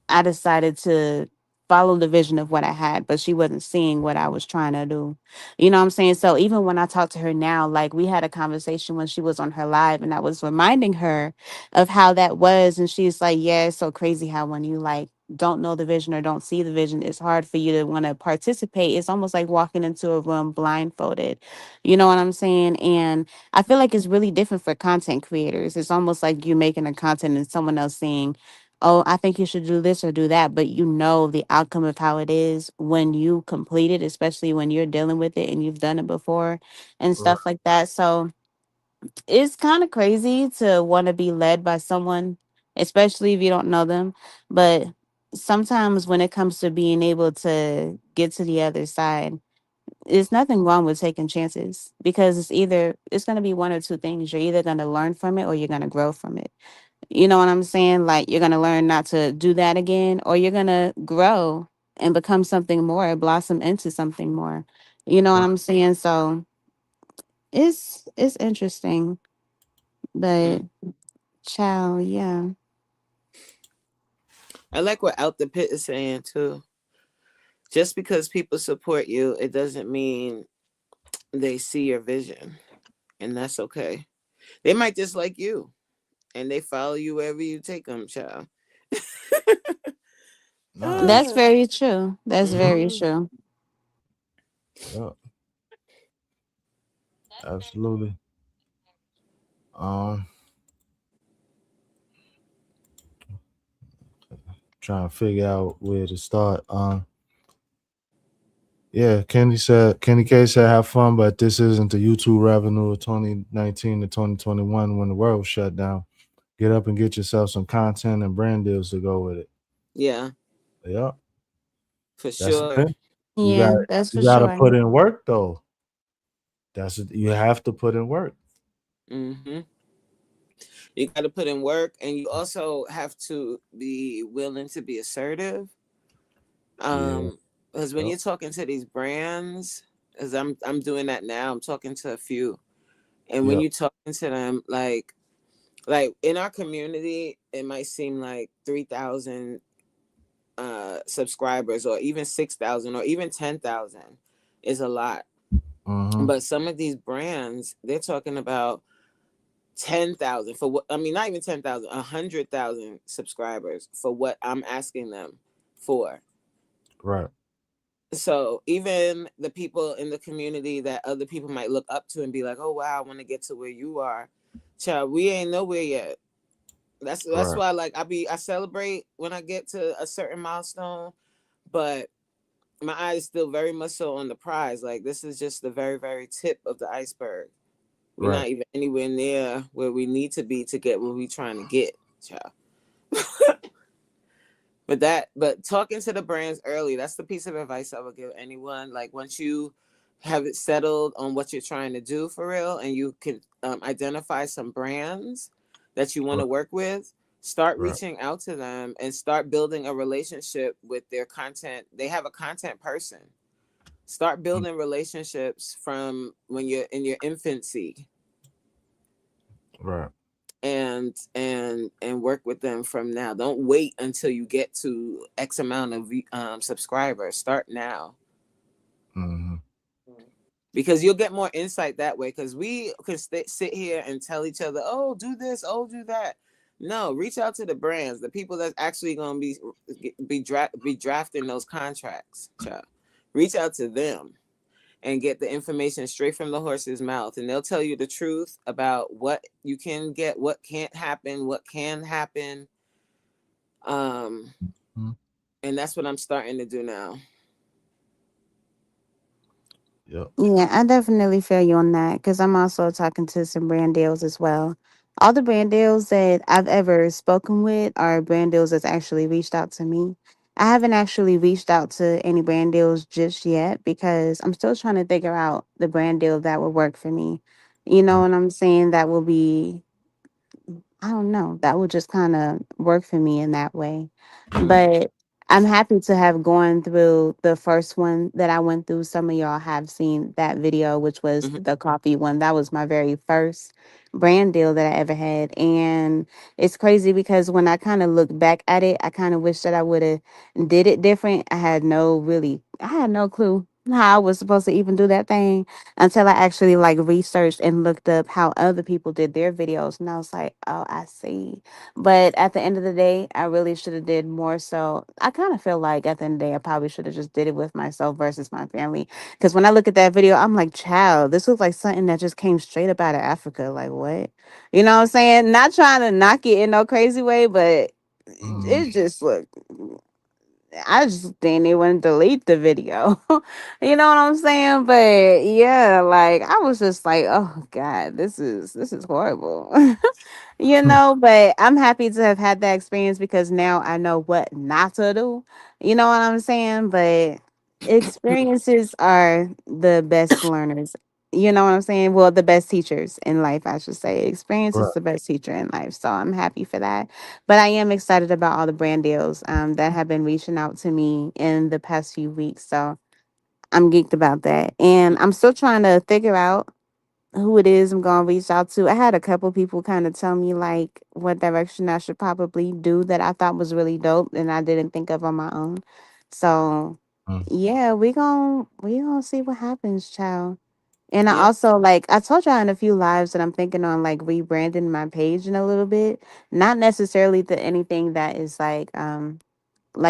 I decided to follow the vision of what I had, but she wasn't seeing what I was trying to do. You know what I'm saying? So even when I talk to her now, like we had a conversation when she was on her live and I was reminding her of how that was. And she's like, yeah, it's so crazy how when you like don't know the vision or don't see the vision, it's hard for you to want to participate. It's almost like walking into a room blindfolded. You know what I'm saying? And I feel like it's really different for content creators. It's almost like you making a content and someone else saying, oh, I think you should do this or do that, but you know the outcome of how it is when you complete it, especially when you're dealing with it and you've done it before and
Right.
stuff like that. So it's kind of crazy to want to be led by someone, especially if you don't know them. But sometimes when it comes to being able to get to the other side, there's nothing wrong with taking chances because it's going to be one or two things. You're either going to learn from it or you're going to grow from it. You know what I'm saying? Like you're gonna learn not to do that again, or you're gonna grow and become something more, blossom into something more. You know what
Right.
I'm saying? So it's interesting, but
Mm.
child, yeah.
I like what Out the Pit is saying too. Just because people support you, it doesn't mean they see your vision, and that's okay. They might just like you, and they follow you wherever you take them, child.
No,
That's
Ah.
very true. That's very
Mhm.
true.
yeah, absolutely. Um, trying to figure out where to start. Yeah, Kenny K said have fun, but this isn't the YouTube revenue of 2019 to 2021 when the world was shut down. Get up and get yourself some content and brand deals to go with it.
Yeah,
Yeah,
for
that's the
sure.
thing. You got
Yeah, that's
you
for
got to
sure.
put in work though. You have to put in work.
Hmm. You got to put in work, and you also have to be willing to be assertive.
Yeah.
Because when
Yep.
you're talking to these brands, as I'm doing that now, I'm talking to a few, and when
Yep.
you're talking to them, like in our community, it might seem like 3,000 subscribers, or even 6,000, or even 10,000 is a lot.
Mm-hmm.
But some of these brands, they're talking about 10,000 for what, I mean, not even 10,000, 100,000 subscribers for what I'm asking them for.
Right.
So even the people in the community that other people might look up to and be like, oh wow, I want to get to where you are, child, we ain't nowhere yet. That's
Right.
why, like, I celebrate when I get to a certain milestone, but my eye is still very much so on the prize. Like, this is just the very, very tip of the iceberg. We're
Right.
not even anywhere near where we need to be to get what we're trying to get, child. But talking to the brands early, that's the piece of advice I would give anyone. Like, once you have it settled on what you're trying to do for real, and you can identify some brands that you want
Right.
to work with, start
Right.
reaching out to them and start building a relationship with their content. They have a content person. Start
Mm,
building relationships from when you're in your infancy,
right.
and work with them from now. Don't wait until you get to X amount of subscribers. Start now.
Mhm.
Because you'll get more insight that way, because we can sit here and tell each other, oh, do this, oh, do that. No, reach out to the brands, the people that's actually going to be drafting those contracts. Child. Reach out to them and get the information straight from the horse's mouth, and they'll tell you the truth about what you can get, what can't happen, what can happen.
Mhm.
And that's what I'm starting to do now.
Yep.
Yeah, I definitely feel you on that because I'm also talking to some brand deals as well. All the brand deals that I've ever spoken with are brand deals that's actually reached out to me. I haven't actually reached out to any brand deals just yet because I'm still trying to figure out the brand deal that will work for me. You know what I'm saying? That will be, I don't know, that would just kind of work for me in that way. But I'm happy to have gone through the first one that I went through. Some of y'all have seen that video, which was
Mhm.
the coffee one. That was my very first brand deal that I ever had. And it's crazy because when I kind of look back at it, I kind of wish that I would have did it different. I had no clue how I was supposed to even do that thing until I actually like researched and looked up how other people did their videos, and I was like, oh, I see. But at the end of the day, I really should have did more. So I kind of feel like at the end of the day, I probably should have just did it with myself versus my family. Because when I look at that video, I'm like, child, this looks like something that just came straight up out of Africa. Like what? You know what I'm saying? Not trying to knock it in no crazy way, but
Mhm.
it just looked. I just didn't even delete the video. You know what I'm saying? But yeah, like I was just like, oh God, this is horrible. You know, but I'm happy to have had that experience because now I know what not to do. You know what I'm saying? But experiences are the best learners. You know what I'm saying? Well, the best teachers in life, I should say. Experience is
Right.
the best teacher in life. So I'm happy for that. But I am excited about all the brand deals that have been reaching out to me in the past few weeks. So I'm geeked about that. And I'm still trying to figure out who it is I'm gonna reach out to. I had a couple people kind of tell me like what direction I should probably do that I thought was really dope and I didn't think of on my own. So
Mm.
yeah, we gonna see what happens, child. And I
Yeah.
also like I told y'all in a few lives that I'm thinking on like rebranding my page in a little bit. Not necessarily to anything that is like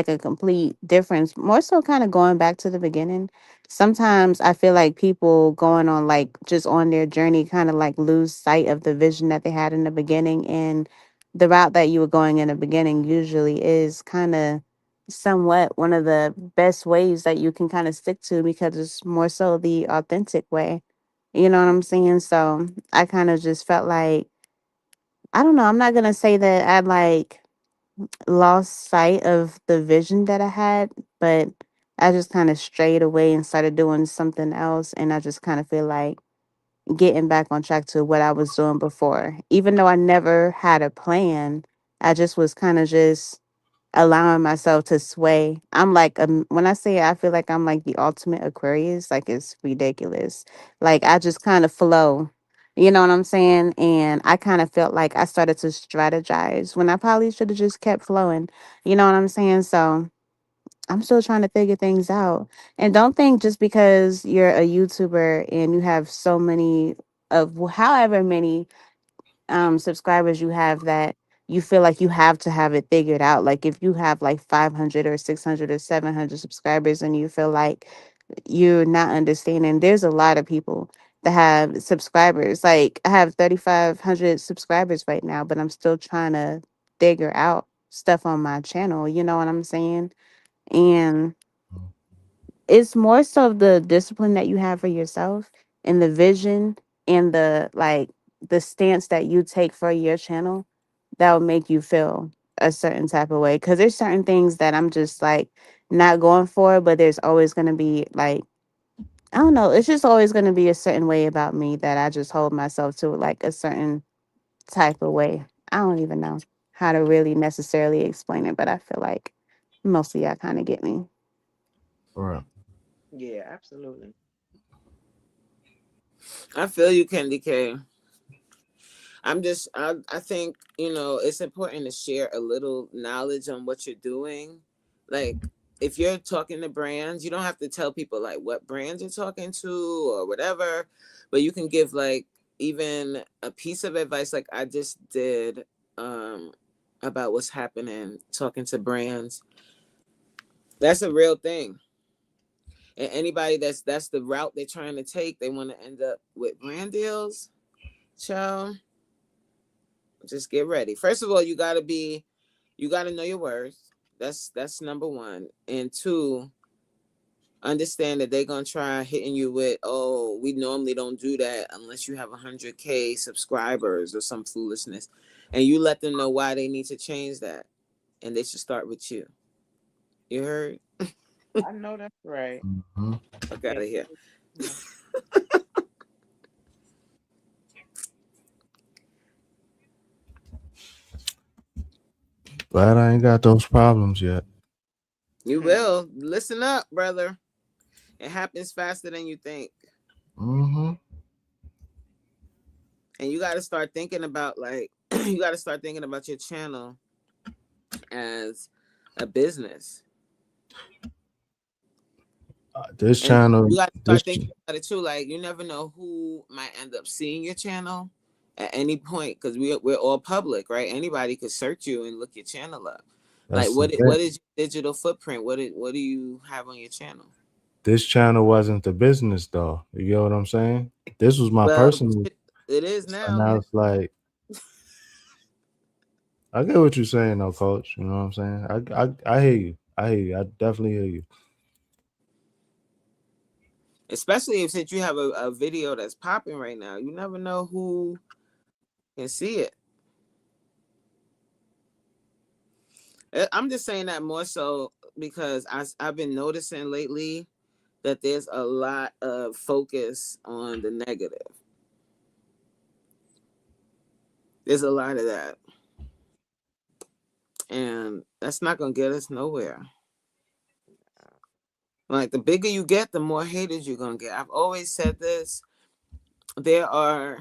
a complete difference. More so kind of going back to the beginning. Sometimes I feel like people going on like just on their journey kind of like lose sight of the vision that they had in the beginning, and the route that you were going in the beginning usually is kind of somewhat one of the best ways that you can kind of stick to because it's more so the authentic way. You know what I'm saying? So I kind of just felt like I don't know, I'm not gonna say that I like lost sight of the vision that I had, but I just kind of strayed away and started doing something else. And I just kind of feel like getting back on track to what I was doing before. Even though I never had a plan, I just was kind of just allowing myself to sway. I'm like, when I say I feel like I'm like the ultimate Aquarius, like it's ridiculous. Like I just kind of flow. You know what I'm saying? And I kind of felt like I started to strategize when I probably should have just kept flowing. You know what I'm saying? So I'm still trying to figure things out. And don't think just because you're a YouTuber and you have so many of however many subscribers you have that you feel like you have to have it figured out. Like if you have like 500 or 600 or 700 subscribers and you feel like you're not understanding, there's a lot of people that have subscribers. Like I have 3,500 subscribers right now, but I'm still trying to figure out stuff on my channel. You know what I'm saying? And it's more so the discipline that you have for yourself and the vision and the like the stance that you take for your channel that will make you feel a certain type of way, because there's certain things that I'm just like not going for, but there's always going to be like I don't know, it's just always going to be a certain way about me that I just hold myself to like a certain type of way. I don't even know how to really necessarily explain it, but I feel like mostly y'all kind of get me.
Right.
Yeah, absolutely.
I feel you, Candy K. I think, you know, it's important to share a little knowledge on what you're doing. Like, if you're talking to brands, you don't have to tell people like what brands you're talking to or whatever, but you can give like even a piece of advice like I just did about what's happening, talking to brands. That's a real thing. And anybody that's the route they're trying to take, they want to end up with brand deals, child, just get ready. First of all, you gotta know your worth. That's number one. And two, understand that they're gonna try hitting you with, oh, we normally don't do that unless you have 100K subscribers or some foolishness. And you let them know why they need to change that. And they should start with you. You heard?
I know that's right.
Mhm.
Fuck out of here.
Glad I ain't got those problems yet.
You will. Listen up, brother. It happens faster than you think.
Mm-hmm.
And you got to start thinking about like you got to start thinking about your channel as a business.
This
And
channel,
you got to
this
start thinking about it too. Like, you never know who might end up seeing your channel at any point, because we're all public, right? Anybody could search you and look your channel up. Like,
that's
what
the
what
thing.
is your digital footprint? What do you have on your channel?
This channel wasn't the business though. You get what I'm saying? This was my
Well,
personal.
it is
So
now.
now it's like, I get what you're saying though, coach. You know what I'm saying? I hear you. I hear you. I definitely hear you.
Especially if since you have a video that's popping right now, you never know who can see it. I'm just saying that more so because I've been noticing lately that there's a lot of focus on the negative. There's a lot of that. And that's not going to get us nowhere. Like, the bigger you get, the more haters you're going to get. I've always said this. There are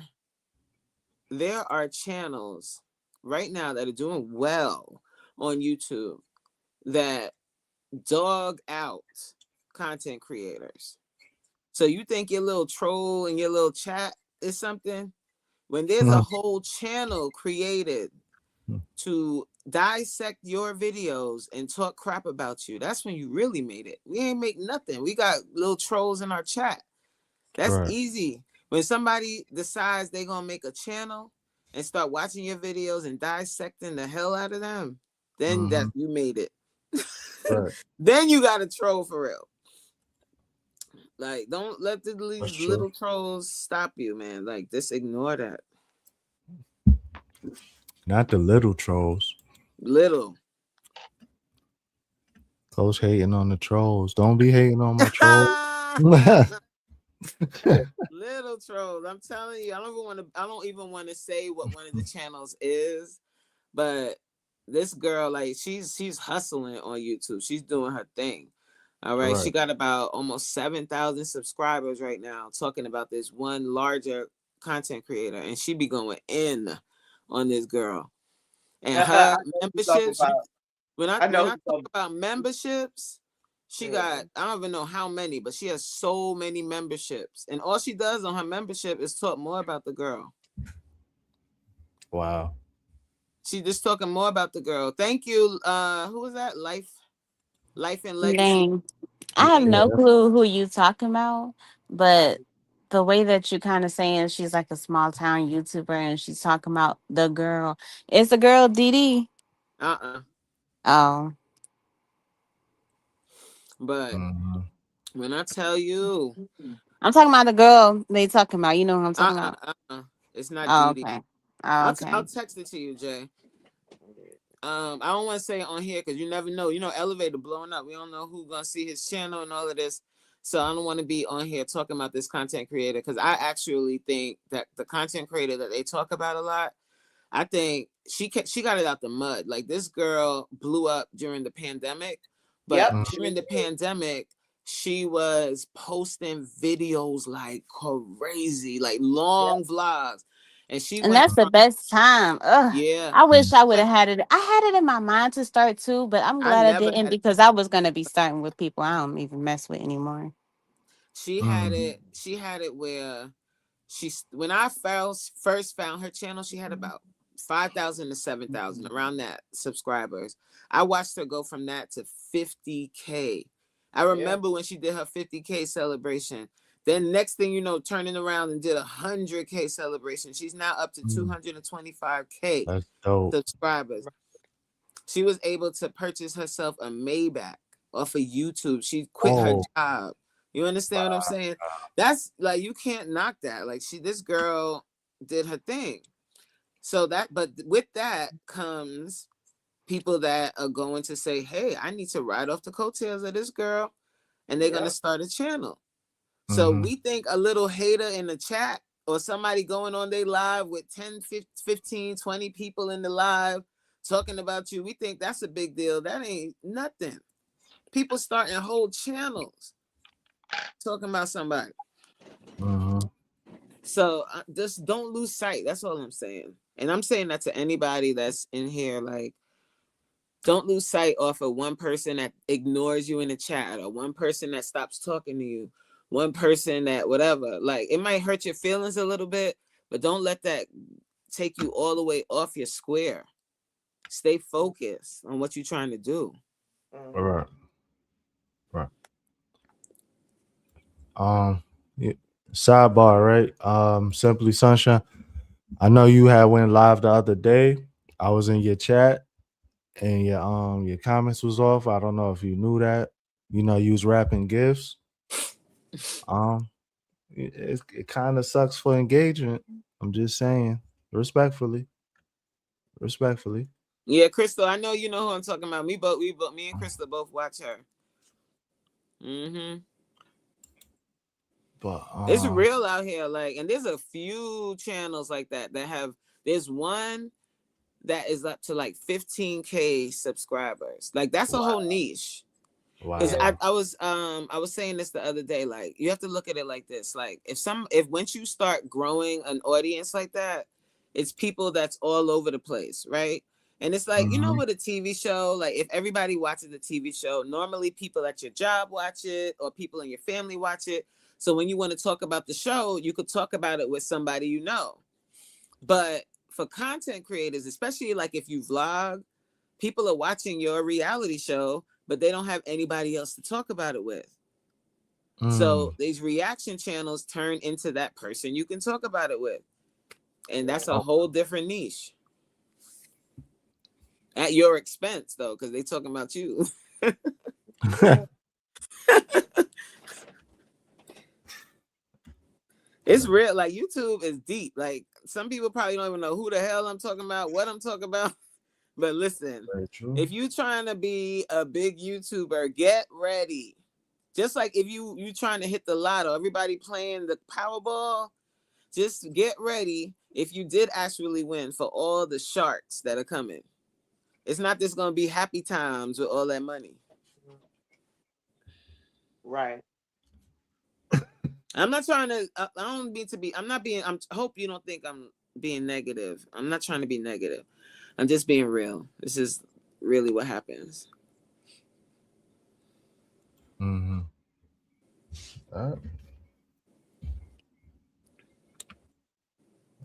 channels right now that are doing well on YouTube that dog out content creators. So you think your little troll and your little chat is something? When there's a whole channel created to dissect your videos and talk crap about you, that's when you really made it. We ain't make nothing. We got little trolls in our chat. That's
Right.
easy. When somebody decides they're gonna make a channel and start watching your videos and dissecting the hell out of them, then that you made it.
Right.
Then you got to troll for real. Like, don't let these
That's
little
true.
trolls stop you, man. Like, just ignore that.
Not the little trolls.
Little.
Coach hating on the trolls. Don't be hating on my trolls.
Little trolls. I'm telling you, I don't even want to say what one of the channels is, but this girl, like, she's hustling on YouTube. She's doing her thing. All right. She got about almost 7,000 subscribers right now, talking about this one larger content creator, and she be going in on this girl. And her memberships, when I talk about memberships, she got, I don't even know how many, but she has so many memberships. And all she does on her membership is talk more about the girl.
Wow.
She just talking more about the girl. Thank you. Who was that? Life and Legacy.
Dang. I have no clue who you talking about, but the way that you kind of saying she's like a small town YouTuber and she's talking about the girl. It's the girl DD. Oh.
But when I tell you,
I'm talking about the girl they talking about. You know who I'm talking about?
It's not DD.
Okay. Oh, okay.
I'll text it to you, Jay. I don't want to say it on here because you never know. You know, Elevator blowing up. We don't know who's gonna see his channel and all of this. So I don't want to be on here talking about this content creator, because I actually think that the content creator that they talk about a lot, I think she got it out the mud. Like, this girl blew up during the pandemic, but during the pandemic, she was posting videos like crazy, like long vlogs. And she
And
went
that's the
from,
best time. Ugh.
yeah,
I wish I would
went,
have had it. I had it in my mind to start too, but I'm
I
glad I
never
didn't
had it.
because I was gonna be starting with people I don't even mess with anymore.
Mm.
She had it where when I first found her channel, she had about 5,000 to 7,000, around that, subscribers. I watched her go from that to 50K. I
Yeah.
remember when she did her 50K celebration. Then next thing you know, turning around and did a 100K celebration. She's now up to
Mm.
225K
That's dope.
subscribers. She was able to purchase herself a Maybach off of YouTube. She quit her
Oh,
job. You understand what I'm saying? That's like, you can't knock that. Like, this girl did her thing. So but with that comes people that are going to say, hey, I need to ride off the coattails of this girl, and they're going to
Yep.
start a channel. So
mm-hmm.
we think a little hater in the chat or somebody going on their live with 10, 15, 20 people in the live talking about you, we think that's a big deal. That ain't nothing. People starting whole channels talking about somebody.
Mm-hmm.
So just don't lose sight. That's all I'm saying. And I'm saying that to anybody that's in here. Like, don't lose sight off of one person that ignores you in the chat, or one person that stops talking to you, one person that whatever. Like, it might hurt your feelings a little bit, but don't let that take you all the way off your square. Stay focused on what you're trying to do.
All right. Right. Yeah. Sidebar, right? Simply Sunshine. I know you had went live the other day. I was in your chat and your comments was off. I don't know if you knew that. You know, you was rapping gifts. Um, it kind of sucks for engagement. I'm just saying, respectfully, respectfully.
Yeah, Crystal, I know you know who I'm talking about. Me and Crystal both watch her. Mm-hmm.
But
It's real out here. Like, and there's a few channels like that there's one that is up to like 15K subscribers. Like, that's a whole niche. Because
wow.
I was saying this the other day. Like, you have to look at it like this. Like, if once you start growing an audience like that, it's people that's all over the place, right? And it's like, you know,
Mm-hmm.
with a TV show, like, if everybody watches a TV show, normally people at your job watch it, or people in your family watch it. So when you want to talk about the show, you could talk about it with somebody you know. But for content creators, especially like if you vlog, people are watching your reality show, but they don't have anybody else to talk about it with. So these reaction channels turn into that person you can talk about it with. And that's a whole different niche. At your expense, though, because they talking about you. It's real. Like, YouTube is deep. Like, some people probably don't even know who the hell I'm talking about, what I'm talking about. But listen,
Very true.
if you trying to be a big YouTuber, get ready. Just like if you trying to hit the lotto, everybody playing the Powerball, just get ready if you did actually win for all the sharks that are coming. It's not just going to be happy times with all that money.
Right.
I'm not trying to, I don't mean to be, I'm not being, I hope you don't think I'm being negative. I'm not trying to be negative. I'm just being real. This is really what happens.
Mm-hmm.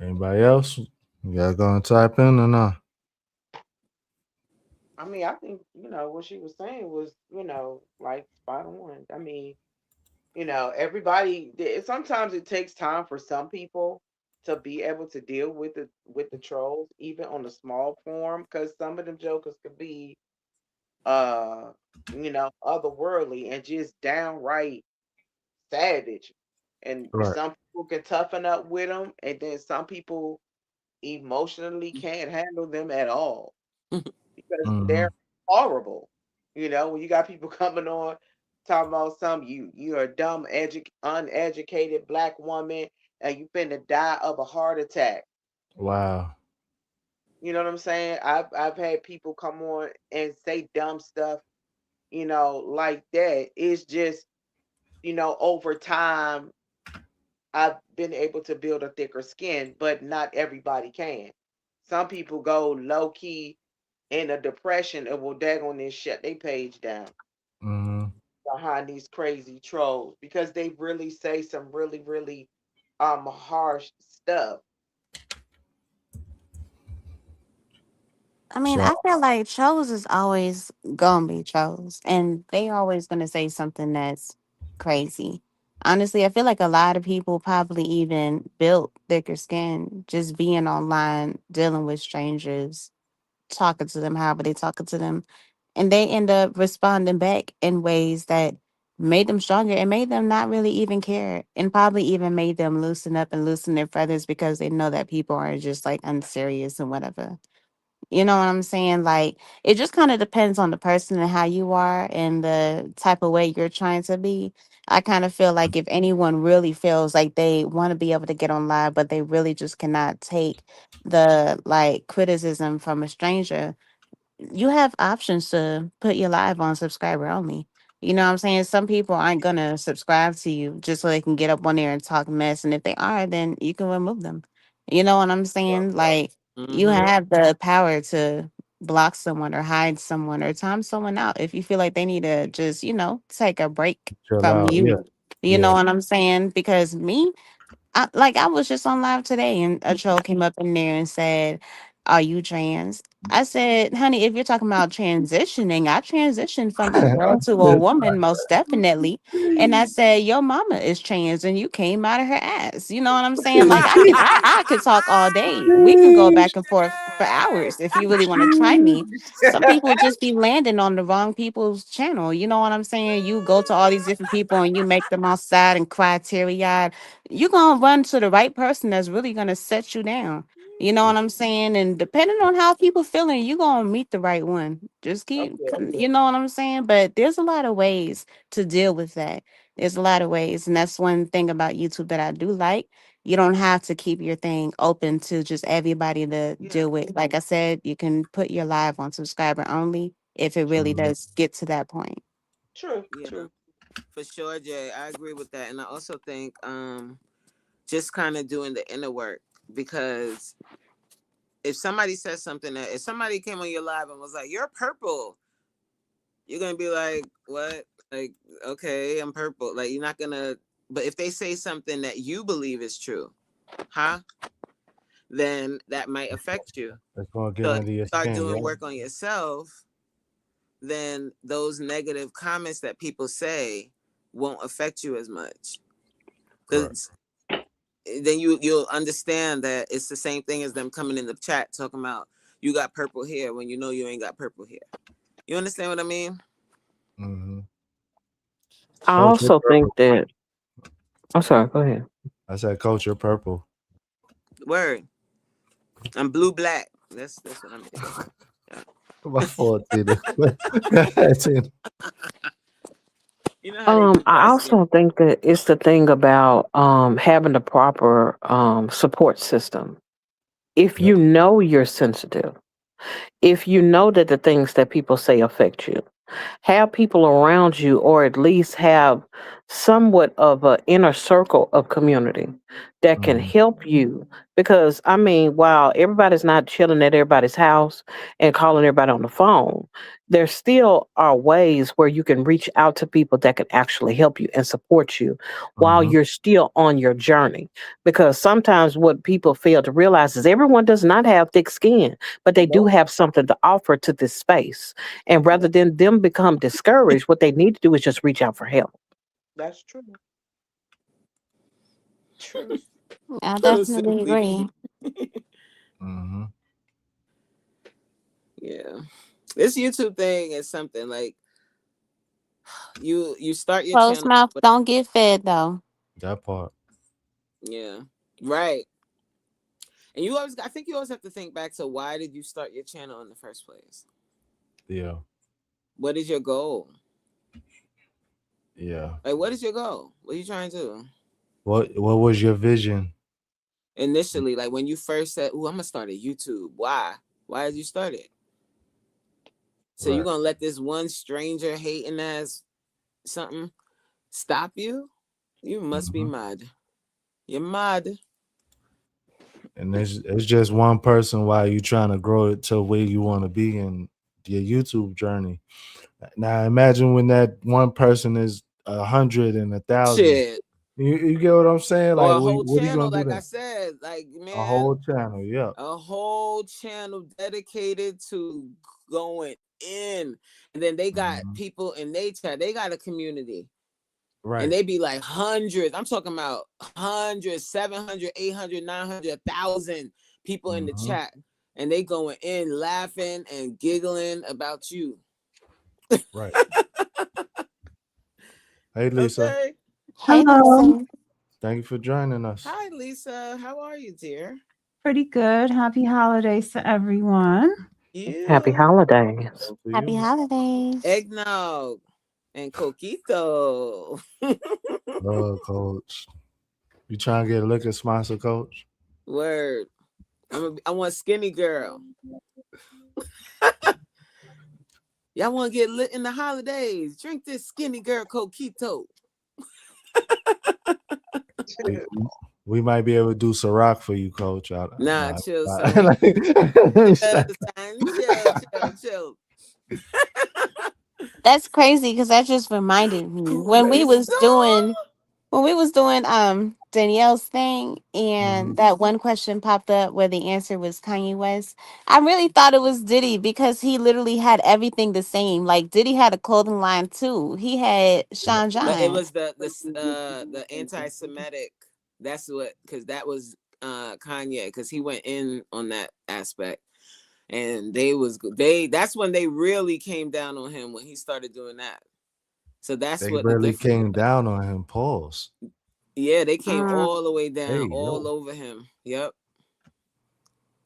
Anybody else? You gotta go and type in or not?
I mean, I think, what she was saying was, like spot on. I mean, everybody, sometimes it takes time for some people to be able to deal with the trolls, even on the small form, because some of them jokers could be, uh, otherworldly and just downright savage. And
Right.
some people can toughen up with them, and then some people emotionally can't handle them at all because
Mm-hmm.
they're horrible. When you got people coming on talking about you're a dumb, uneducated black woman and you finna die of a heart attack.
Wow.
You know what I'm saying? I've had people come on and say dumb stuff, like that. It's just, over time, I've been able to build a thicker skin, but not everybody can. Some people go low key in a depression and will daggone this shut their page down
Mm-hmm.
behind these crazy trolls because they really say some really, really harsh stuff.
I mean,
So
I feel like trolls is always gonna be trolls, and they always gonna say something that's crazy. Honestly, I feel like a lot of people probably even built thicker skin just being online, dealing with strangers, talking to them however they talking to them, and they end up responding back in ways that made them stronger and made them not really even care, and probably even made them loosen up and loosen their feathers because they know that people are just like unserious and whatever. You know what I'm saying? Like, it just kind of depends on the person and how you are and the type of way you're trying to be. I kind of feel like if anyone really feels like they want to be able to get on live, but they really just cannot take the like criticism from a stranger, you have options to put your live on subscriber only. You know what I'm saying? Some people aren't gonna subscribe to you just so they can get up on there and talk mess. And if they are, then you can remove them. You know what I'm saying? Like, you
Mm-hmm.
have the power to block someone or hide someone or time someone out if you feel like they need to just, take a break
chill
from
out. Yeah.
you. You know
Yeah.
what I'm saying? Because me, I was just on live today and a troll came up in there and said, "Are you trans?" I said, "Honey, if you're talking about transitioning, I transitioned from a girl to a woman, most definitely." And I said, "Your mama is trans and you came out of her ass." You know what I'm saying? Like, I could talk all day. We can go back and forth for hours if you really want to try me. Some people just be landing on the wrong people's channel. You know what I'm saying? You go to all these different people and you make them all sad and cry teary eyed. You're gonna run to the right person that's really gonna set you down. You know what I'm saying? And depending on how people feeling, you're gonna meet the right one. Just keep,
Okay.
you know what I'm saying? But there's a lot of ways to deal with that. There's a lot of ways, and that's one thing about YouTube that I do like. You don't have to keep your thing open to just everybody to
Yeah.
deal with. Like I said, you can put your live on subscriber only if it really
True.
does get to that point.
True.
Yeah,
True.
for sure, Jay. I agree with that, and I also think just kind of doing the inner work, because if somebody says something, that if somebody came on your live and was like, "You're purple," you're gonna be like, "What?" Like, okay, I'm purple. Like, you're not gonna. But if they say something that you believe is true, huh? Then that might affect you.
It's gonna get
So if
under your
you start
skin.
doing
Yeah.
work on yourself, then those negative comments that people say won't affect you as much.
Correct.
Because then you'll understand that it's the same thing as them coming in the chat talking about you got purple hair when you know you ain't got purple hair. You understand what I mean?
Mm-hmm.
I
Coach, you're
also think
purple.
that. I'm sorry. Go ahead.
I said, Coach, you're purple.
Word. I'm blue black. That's what I'm thinking. Yeah.
My fault, Tina. Tina.
You know how they do
I
dark skin.
also think that it's the thing about having the proper support system. If
Yep.
you know you're sensitive, if you know that the things that people say affect you, have people around you, or at least have somewhat of an inner circle of community that can
Mm-hmm.
help you. Because I mean, while everybody's not chilling at everybody's house and calling everybody on the phone, there still are ways where you can reach out to people that can actually help you and support you while
Mm-hmm.
you're still on your journey. Because sometimes what people fail to realize is everyone does not have thick skin, but they do
Nope.
have something to offer to this space. And rather than them become discouraged, what they need to do is just reach out for help.
That's true. True.
I
So
definitely
simply.
agree.
Mm-hmm.
Yeah. This YouTube thing is something like you start your
Closed
channel,
mouth
but
don't get fed though.
That part.
yeah. Right. And I think you always have to think back to why did you start your channel in the first place?
Yeah.
What is your goal?
Yeah.
Like, what is your goal? What are you trying to do?
What was your vision?
Initially, like when you first said, "Oh, I'm gonna start a YouTube." Why? Why did you start it? So you
Right.
gonna let this one stranger hating ass something stop you? You must be
Mm-hmm.
mad. You're mad.
And it's just one person while you trying to grow it to where you want to be in your YouTube journey. Now imagine when that one person is 100 and 1,000.
Shit.
You get what I'm saying?
Or
Like,
a whole
what are you
channel,
gonna do
like I
then?
said, like
A
man,
whole channel, yeah.
a whole channel dedicated to going in. And then they got
Mhm.
people in their chat, they got a community.
Right.
And they be like hundreds. I'm talking about hundreds, 700, 800, 900, 1,000 people in the
Mhm.
chat. And they going in laughing and giggling about you.
Right. Hey Lisa,
Okay.
Hey,
Hello.
Lisa.
thank you for joining us.
Hi, Lisa. How are you, dear?
Pretty good. Happy holidays to everyone.
Happy
You.
holidays.
Same to
Happy
you.
holidays.
Eggnog and coquito.
Coach. You trying to get a liquor sponsor, Coach?
Word. I want skinny girl. Y'all want to get lit in the holidays? Drink this skinny girl coquito.
We might be able to do Ciroc for you, Coach.
Nah, chill, son. Chill.
That's crazy because that just reminded me when we was doing Danielle's thing and
Mhm.
that one question popped up where the answer was Kanye West. I really thought it was Diddy because he literally had everything the same. Like Diddy had a clothing line too. He had Sean John.
But it was the anti-Semitic. That's what, because that was Kanye, because he went in on that aspect, and that's when they really came down on him when he started doing that. So that's
They
what the
really
difference.
came down on him. Pause.
Yeah, they came
Mm.
all the way down,
Hey,
all
yo.
over him. Yep.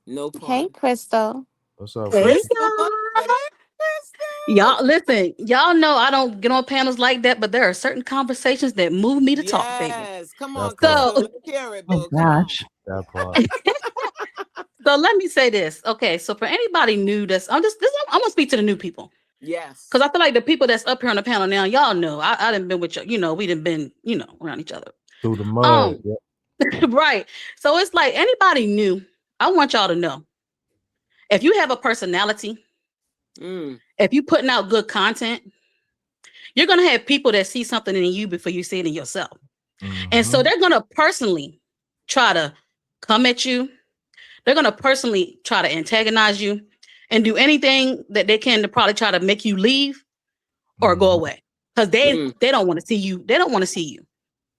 No
Hey,
problem.
Crystal.
What's up,
Hey,
Crystal?
Crystal.
y'all listen, y'all know I don't get on panels like that, but there are certain conversations that move me to talk, baby.
Yes, come
That
on,
part.
Crystal.
So
Let's hear it,
Oh
boo. Come on.
gosh.
That part.
so let me say this. Okay, so for anybody new I'm gonna speak to the new people.
Yes.
Because I feel like the people that's up here on the panel now, y'all know. I done been with you, we done been, around each other.
Through the mud. Yeah.
Right. So it's like anybody new, I want y'all to know. If you have a personality, if you putting out good content, you're gonna have people that see something in you before you see it in yourself. And so
Mhm.
they're gonna personally try to come at you. They're gonna personally try to antagonize you and do anything that they can to probably try to make you leave or go
Mhm.
away. Because they don't want to see you. They don't want to see you.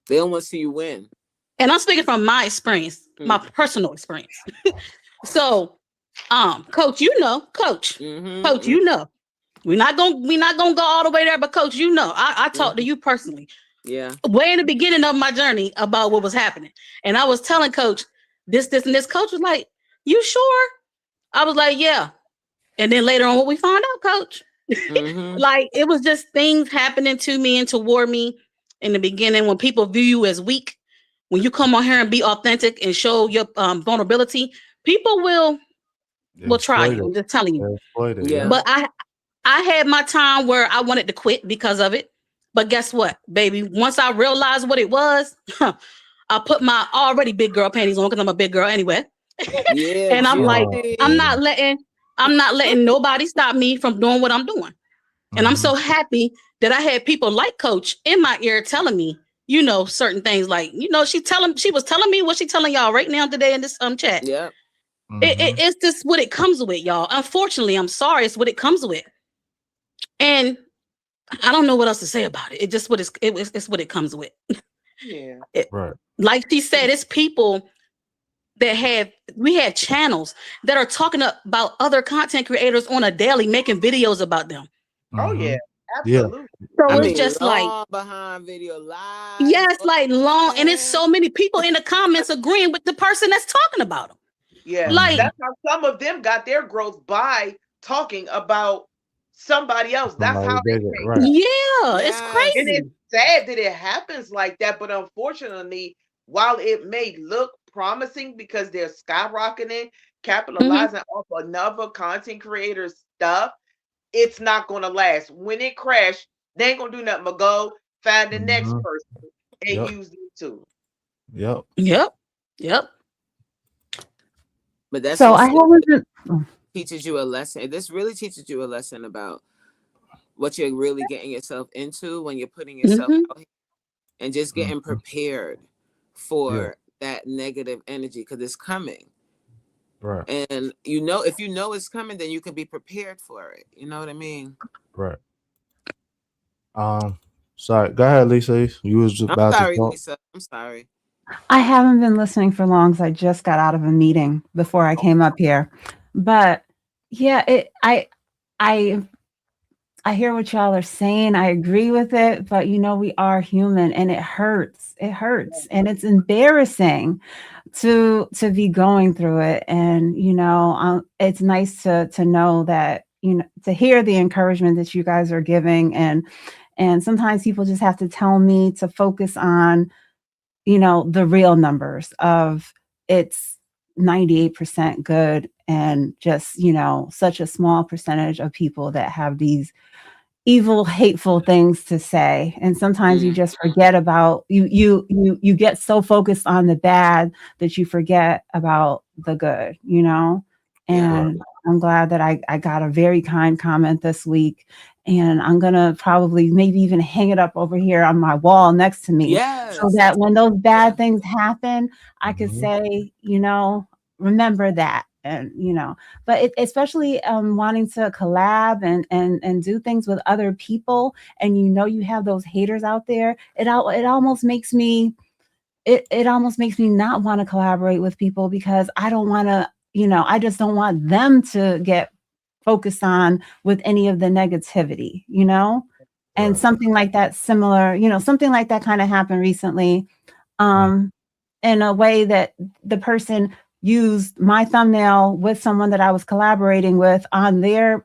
They don't want to see you win.
And I'm speaking from my experience, my personal experience. So, Coach, Coach, we're not gonna go all the way there, but Coach, I talked to you personally.
Yeah.
Way in the beginning of my journey about what was happening. And I was telling Coach this, and this. Coach was like, "You sure?" I was like, "Yeah." And then later on, what we found out, Coach, like it was just things happening to me and toward me in the beginning. When people view you as weak, when you come on here and be authentic and show your vulnerability, people will try you. I'm just telling you.
Yeah.
But I had my time where I wanted to quit because of it. But guess what, baby? Once I realized what it was, I put my already big girl panties on because I'm a big girl anyway.
Yeah.
And I'm like, I'm not letting nobody stop me from doing what I'm doing. And I'm so happy that I had people like Coach in my ear telling me, certain things like, she was telling me what she telling y'all right now today in this chat.
Yeah.
It's just what it comes with, y'all. Unfortunately, I'm sorry, it's what it comes with. And I don't know what else to say about it. It's just it's what it comes with.
Yeah.
Right.
Like she said, it's people that we have channels that are talking about other content creators on a daily, making videos about them.
Oh yeah,
Yeah.
absolutely.
So it's just like
behind video live.
Yes, like long, and it's so many people in the comments agreeing with the person that's talking about them.
Yeah,
Like
that's how some of them got their growth by talking about somebody else. That's how they came.
Right.
Yeah, it's
And
crazy.
it's sad that it happens like that, but unfortunately, while it may look promising because they're skyrocketing, capitalizing off another content creator's stuff, it's not going to last. When it crashes, they ain't going to do nothing but go find the next person and use YouTube.
Yep.
Yep.
But that's
So
just
I haven't been. Oh,
teaches you a lesson. This really teaches you a lesson about what you're really getting yourself into when you're putting yourself
Mhm.
out here and just getting prepared for that negative energy because it's coming.
Right.
And you know, if you know it's coming, then you can be prepared for it. You know what I mean?
Right. Sorry. Go ahead, Lisa. You was just
I'm
about to
sorry,
talk.
Lisa. I'm sorry.
I haven't been listening for long because I just got out of a meeting before I came up here. But yeah, I I hear what y'all are saying. I agree with it, but we are human and it hurts. It hurts and it's embarrassing to be going through it. And it's nice to know that, to hear the encouragement that you guys are giving. And sometimes people just have to tell me to focus on, the real numbers of it's 98% good and just, such a small percentage of people that have these evil, hateful things to say. And sometimes you just forget about you get so focused on the bad that you forget about the good. And I'm glad that I got a very kind comment this week. And I'm gonna probably maybe even hang it up over here on my wall next to me.
Yes.
So that when those bad things happen, I could say, remember that. And but especially wanting to collab and do things with other people, and you have those haters out there, it almost makes me it almost makes me not want to collaborate with people because I don't want to, I just don't want them to get focused on with any of the negativity, and
Right.
something like that similar, something like that kind of happened recently, in a way that the person used my thumbnail with someone that I was collaborating with on their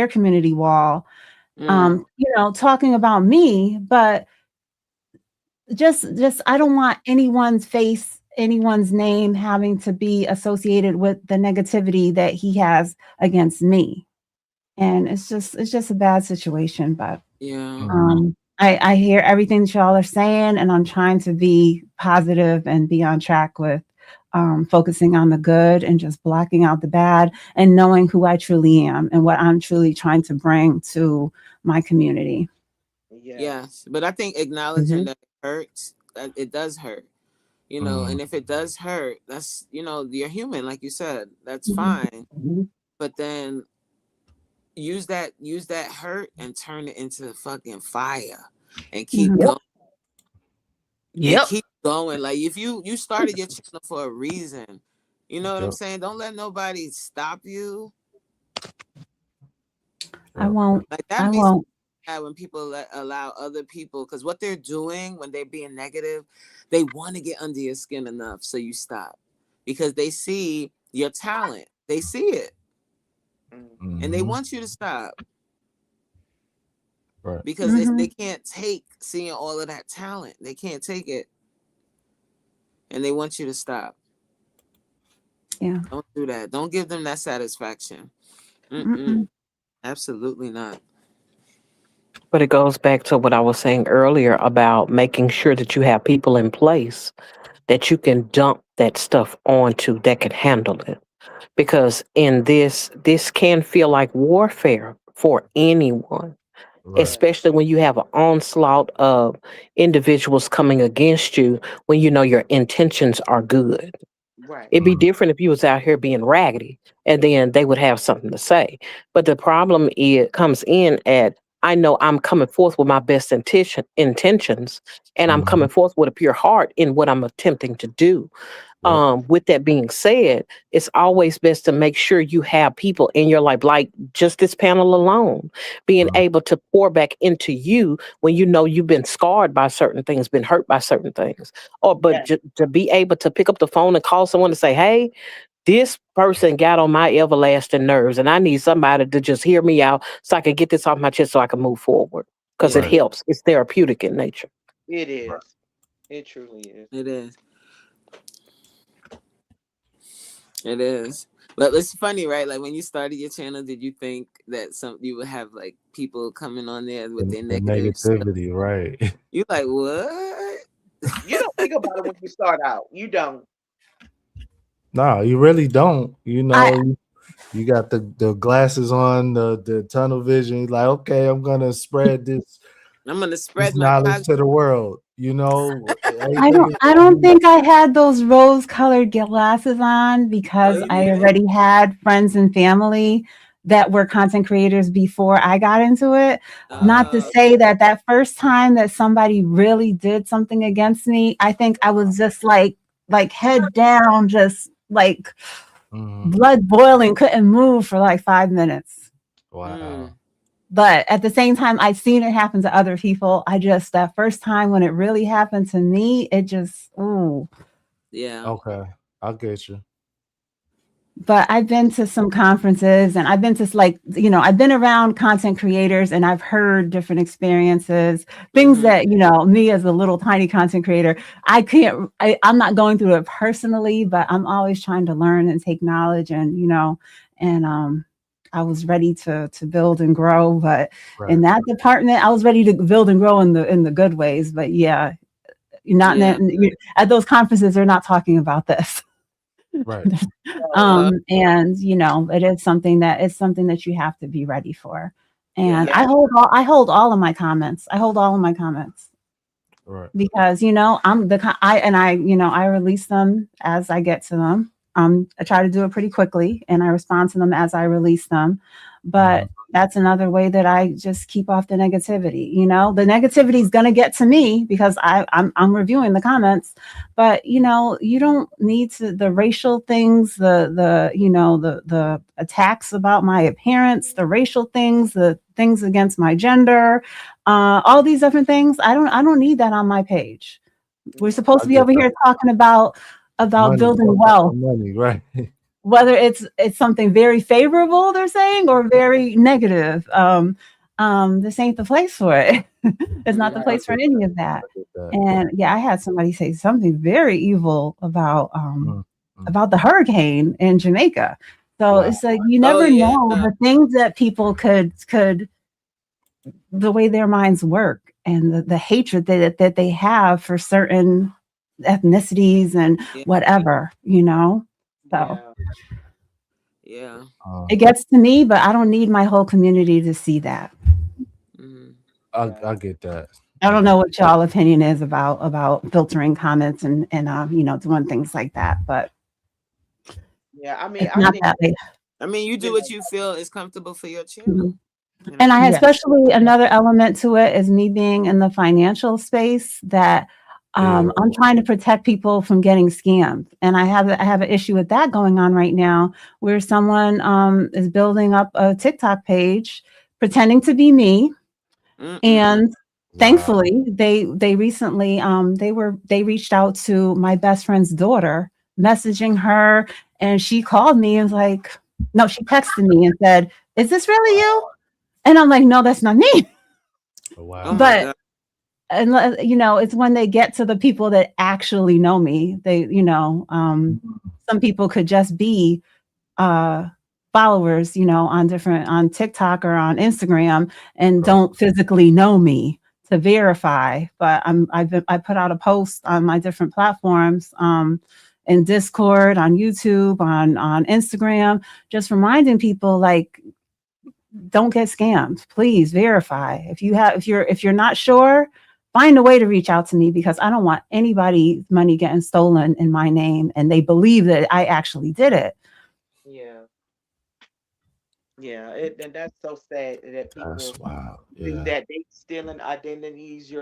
community wall, talking about me, but just I don't want anyone's face, anyone's name having to be associated with the negativity that he has against me. And it's just a bad situation, but
Yeah.
I hear everything that y'all are saying, and I'm trying to be positive and be on track with focusing on the good and just blocking out the bad and knowing who I truly am and what I'm truly trying to bring to my community.
Yes. But I think acknowledging that it hurts, that it does hurt. And if it does hurt, that's you're human, like you said. That's fine. But then use that hurt and turn it into fucking fire and keep going.
Yep.
And keep going. Like if you started your channel for a reason, you know what I'm saying? Don't let nobody stop you.
I won't.
Like that
I
makes
won't.
me mad when people allow other people, because what they're doing when they're being negative, they want to get under your skin enough so you stop, because they see your talent, they see it, and they want you to stop.
Right.
Because they can't take seeing all of that talent. They can't take it. And they want you to stop.
Yeah.
Don't do that. Don't give them that satisfaction. Absolutely not.
But it goes back to what I was saying earlier about making sure that you have people in place that you can dump that stuff onto that can handle it. Because in this can feel like warfare for anyone.
Right.
Especially when you have an onslaught of individuals coming against you when you know your intentions are good.
Right.
It'd be different if you was out here being raggedy and then they would have something to say. But the problem comes in at, I know I'm coming forth with my best intentions, and I'm coming forth with a pure heart in what I'm attempting to do. With that being said, it's always best to make sure you have people in your life, like just this panel alone, being able to pour back into you when you know you've been scarred by certain things, been hurt by certain things, but to be able to pick up the phone and call someone to say, hey, this person got on my everlasting nerves and I need somebody to just hear me out so I can get this off my chest so I can move forward, because it helps. It's therapeutic in nature.
It is. It truly is.
It is. It is. But it's funny, right? Like when you started your channel, did you think that you would have like people coming on there with their negative
negativity, right?
You like, what?
You know, think about it when you start out. You don't.
No, you really don't.
I
You got the glasses on, the tunnel vision. You're like, okay, I'm gonna spread this
I'm gonna spread my
knowledge to the world. Everything is
I
gonna
don't
be
think I had those rose-colored glasses on because
you
I
didn't?
already had friends and family that were content creators before I got into it. Not to say that that first time that somebody really did something against me, I think I was just like head down, just like
Mhm.
blood boiling, couldn't move for like 5 minutes.
Wow.
But at the same time, I've seen it happen to other people. That first time when it really happened to me, it just, ooh.
Yeah.
Okay, I'll get you.
But I've been to some conferences and I've been to I've been around content creators and I've heard different experiences, things that, me as a little tiny content creator, I'm not going through it personally, but I'm always trying to learn and take knowledge and I was ready to build and grow, but in that department, I was ready to build and grow in the good ways. But yeah, at those conferences, they're not talking about this.
Right.
And it is something that you have to be ready for. And
Yeah.
I hold all of my comments.
Right.
Because I release them as I get to them. I try to do it pretty quickly and I respond to them as I release them. But that's another way that I just keep off the negativity. The negativity is going to get to me because I'm reviewing the comments, but you don't need the racial things, the attacks about my appearance, the racial things, the things against my gender, all these different things. I don't need that on my page. We're supposed to be over here talking about
Money,
building wealth.
money, right?
Whether it's something very favorable they're saying or very negative, this ain't the place for it. It's not the place for any of that. And yeah, I had somebody say something very evil about the hurricane in Jamaica. So it's like you never know the things that people could the way their minds work and the hatred that they have for certain ethnicities and whatever, so
yeah,
it gets to me, but I don't need my whole community to see that.
I get that.
I don't know what y'all opinion is about filtering comments and doing things like that, but
yeah, I mean,
I mean, you do what you feel is comfortable for your channel.
And I especially another element to it is me being in the financial space that I'm trying to protect people from getting scammed. And I have an issue with that going on right now where someone is building up a TikTok page pretending to be me. And thankfully they recently they reached out to my best friend's daughter, messaging her, and she called me and was like, no, she texted me and said, "Is this really you?" And I'm like, "No, that's not me."
Wow.
But and it's when they get to the people that actually know me, they some people could just be followers on TikTok or on Instagram and don't physically know me to verify. But I put out a post on my different platforms, in Discord, on YouTube, on Instagram, just reminding people, like, don't get scammed. Please verify. If you're not sure, find a way to reach out to me, because I don't want anybody's money getting stolen in my name and they believe that I actually did it.
Yeah, and that's so sad that people do that. They stealing identities,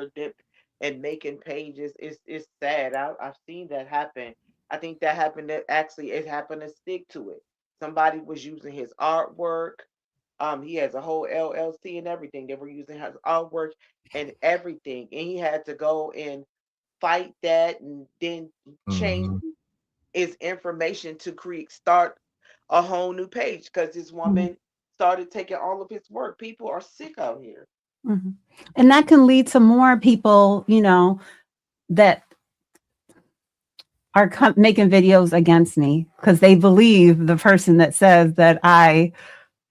and making pages. It's sad. I've seen that happen. I think that happened. It happened to Stick to It. Somebody was using his artwork. He has a whole LLC and everything. They were using his artwork and everything, and he had to go and fight that, and then change his information to start a whole new page because this woman started taking all of his work. People are sick out here.
And that can lead to more people, that are making videos against me because they believe the person that says that I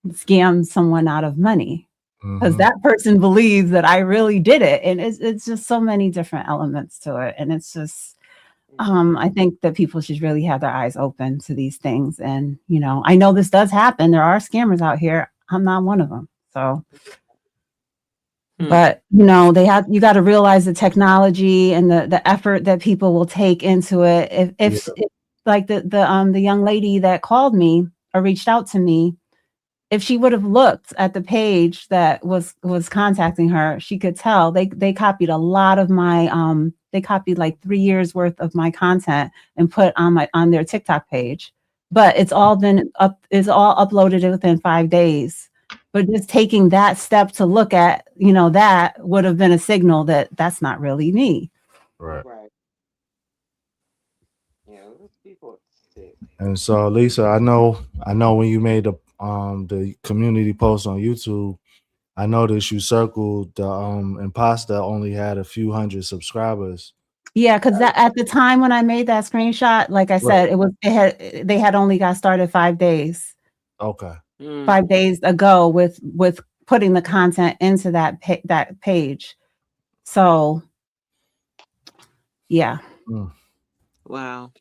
scammed someone out of money, because that person believes that I really did it. And it's just so many different elements to it. And it's just, I think that people should really have their eyes open to these things. And, I know this does happen. There are scammers out here. I'm not one of them. So, but you got to realize the technology and the effort that people will take into it. If like the young lady that called me or reached out to me, if she would have looked at the page that was contacting her, she could tell they copied a lot of my they copied like 3 years worth of my content and put on their TikTok page. But it's all uploaded within 5 days. But just taking that step to look at, that would have been a signal that that's not really me.
Right.
Yeah, those people are sick.
And so, Lisa, I know when you made the community post on YouTube, I noticed you circled the imposter only had a few hundred subscribers.
Yeah, because at the time when I made that screenshot, like I said, they had only got started 5 days.
Okay.
5 days ago with putting the content into that page. So, yeah.
Wow.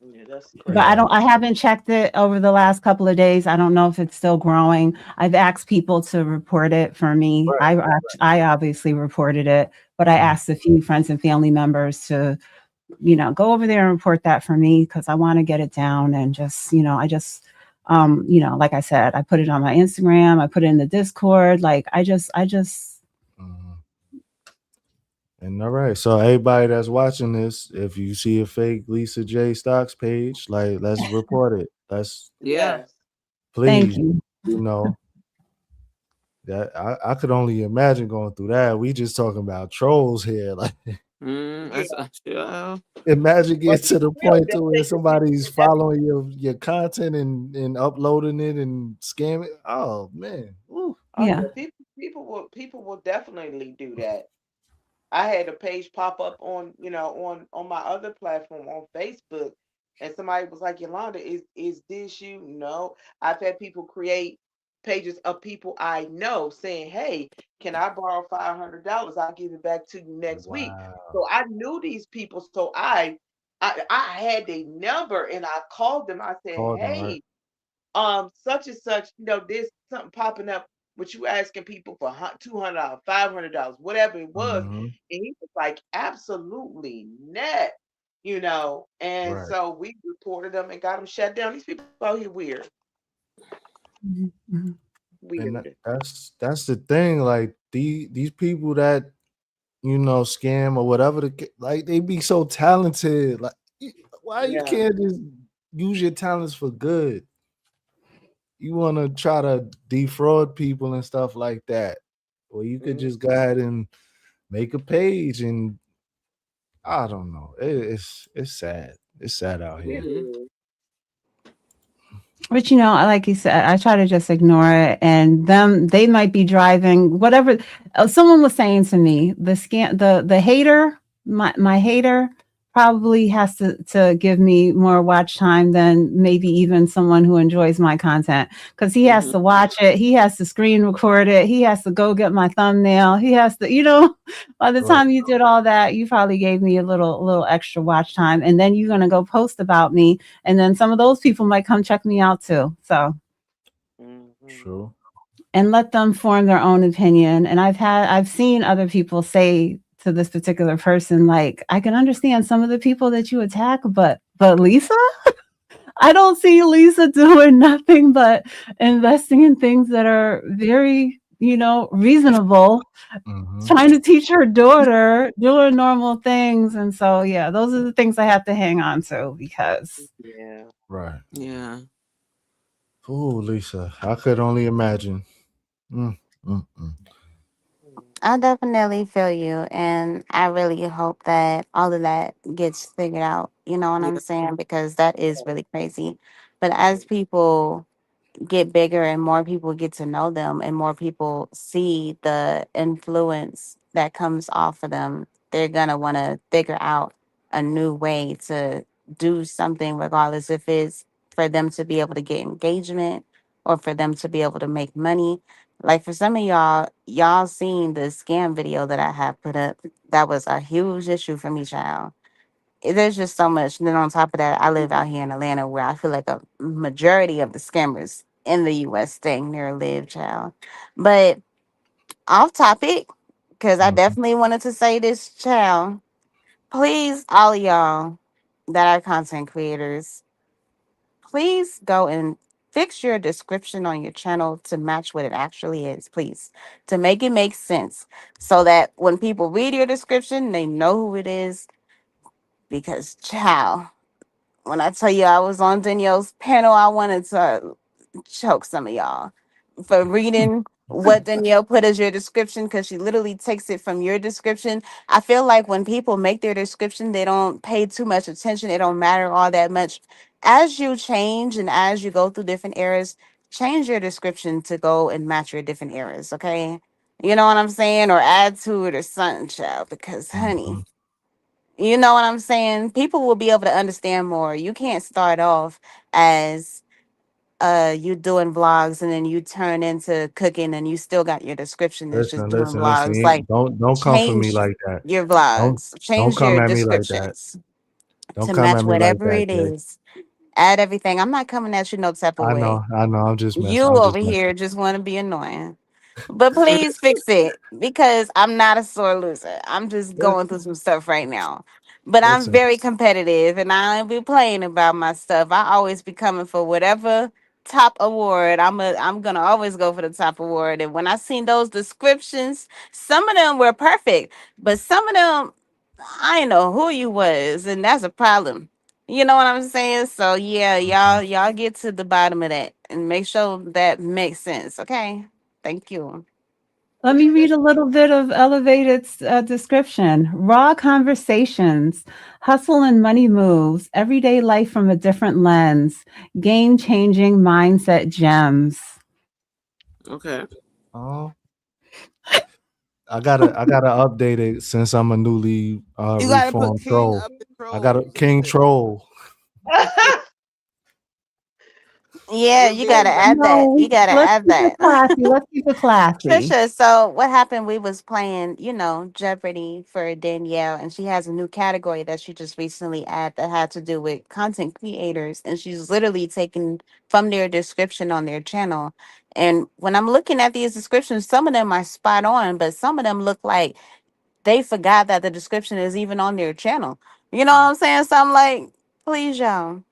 Yeah, that's crazy.
But I haven't checked it over the last couple of days. I don't know if it's still growing. I've asked people to report it for me.
Right.
I obviously reported it, but I asked a few friends and family members to, go over there and report that for me because I want to get it down and just, like I said, I put it on my Instagram, I put it in the Discord. Like I just
And all right, so everybody that's watching this, if you see a fake Lisa J Stocks page, like let's report it. Let's
Yes.
please,
thank you.
That I could only imagine going through that. We just talking about trolls here. Like imagine getting to the point to where somebody's following your content and uploading it and scamming. Oh man. Ooh.
Yeah.
People will definitely do that. I had a page pop up on on my other platform on Facebook, and somebody was like, "Yolanda, is this you?" No, I've had people create pages of people I know saying, "Hey, can I borrow $500? I'll give it back to you next week." So I knew these people, so I had their number and I called them. I said, "Hey, such and such, there's something popping up. What you asking people for $200, $500, whatever it was?" And he was like, "Absolutely not," And
Right.
so we reported them and got them shut down. These people out here weird.
Mhm.
Weird.
And that's the thing. Like these people that scam or whatever, like they be so talented. Like why you
Yeah.
can't just use your talents for good? You want to try to defraud people and stuff like that, or you could just go ahead and make a page and I don't know. It's sad. It's sad out here.
But like you said, I try to just ignore it, and they might be driving whatever. Someone was saying to me, the hater, my hater probably has to give me more watch time than maybe even someone who enjoys my content, because he has to watch it, he has to screen record it, he has to go get my thumbnail, he has to, by the time you did all that, you probably gave me a little extra watch time, and then you're gonna go post about me, and then some of those people might come check me out too. So
True.
And let them form their own opinion. And I've seen other people say to this particular person, like, I can understand some of the people that you attack, but Lisa, I don't see Lisa doing nothing but investing in things that are very, reasonable, trying to teach her daughter, doing normal things. And so, yeah, those are the things I have to hang on to because.
Yeah.
Right.
Yeah.
Oh, Lisa, I could only imagine.
I definitely feel you, and I really hope that all of that gets figured out. You know what I'm saying? Because that is really crazy. But as people get bigger and more people get to know them and more people see the influence that comes off of them, they're going to want to figure out a new way to do something, regardless if it's for them to be able to get engagement or for them to be able to make money. Like for some of y'all seen the scam video that I have put up. That was a huge issue for me, child. there's just so much. And then on top of that, I live out here in Atlanta where I feel like a majority of the scammers in the US staying near live, child. But off topic, because I
Mhm.
definitely wanted to say this, child. Please, all of y'all that are content creators, please go and fix your description on your channel to match what it actually is, please. To make it make sense. So that when people read your description, they know who it is. Because child, when I tell you I was on Danielle's panel, I wanted to choke some of y'all for reading what Danielle put as your description because she literally takes it from your description. I feel like when people make their description, they don't pay too much attention. It don't matter all that much. As you change and as you go through different eras, change your description to go and match your different eras, okay? You know what I'm saying? Or add to it or something, child, because honey,
Mhm.
you know what I'm saying? People will be able to understand more. You can't start off as you doing vlogs and then you turn into cooking and you still got your description that's just
Listen,
doing
listen, listen.
vlogs.
You
Like
ain't, don't come for me
change
like that.
your
Don't
vlogs,
don't
change
come
your
at me like that.
descriptions
Don't
to
come
match
at me like
whatever
that,
it
Jay.
is. Add everything. I'm not coming at you no type of way.
I know. I'm just
You
messing. I'm
over
just messing.
here just want to be annoying. But please fix it because I'm not a sore loser. I'm just going through some stuff right now. But I'm
Listen,
very competitive and I don't be playing about my stuff. I always be coming for whatever top award. I'm gonna always go for the top award. And when I seen those descriptions, some of them were perfect, but some of them I didn't know who you was, and that's a problem. You know what I'm saying? So yeah,
mhm.
y'all get to the bottom of that and make sure that makes sense. Okay. Thank you.
Let me read a little bit of Elevated's description. Raw conversations, hustle and money moves, everyday life from a different lens, game-changing mindset gems.
Okay.
Oh, I gotta update it since I'm a newly
You gotta put
reformed
King
troll.
up the
I got a
trolls.
king troll.
Yeah, you gotta
Remember.
add that. You
No,
gotta
let's
add
keep it
that.
classy. Let's keep it classy.
Trisha, so what happened? We was playing, Jeopardy for Danielle, and she has a new category that she just recently added that had to do with content creators, and she's literally taken from their description on their channel. And when I'm looking at these descriptions, some of them are spot on, but some of them look like they forgot that the description is even on their channel. You know what I'm saying? So I'm like, please, y'all,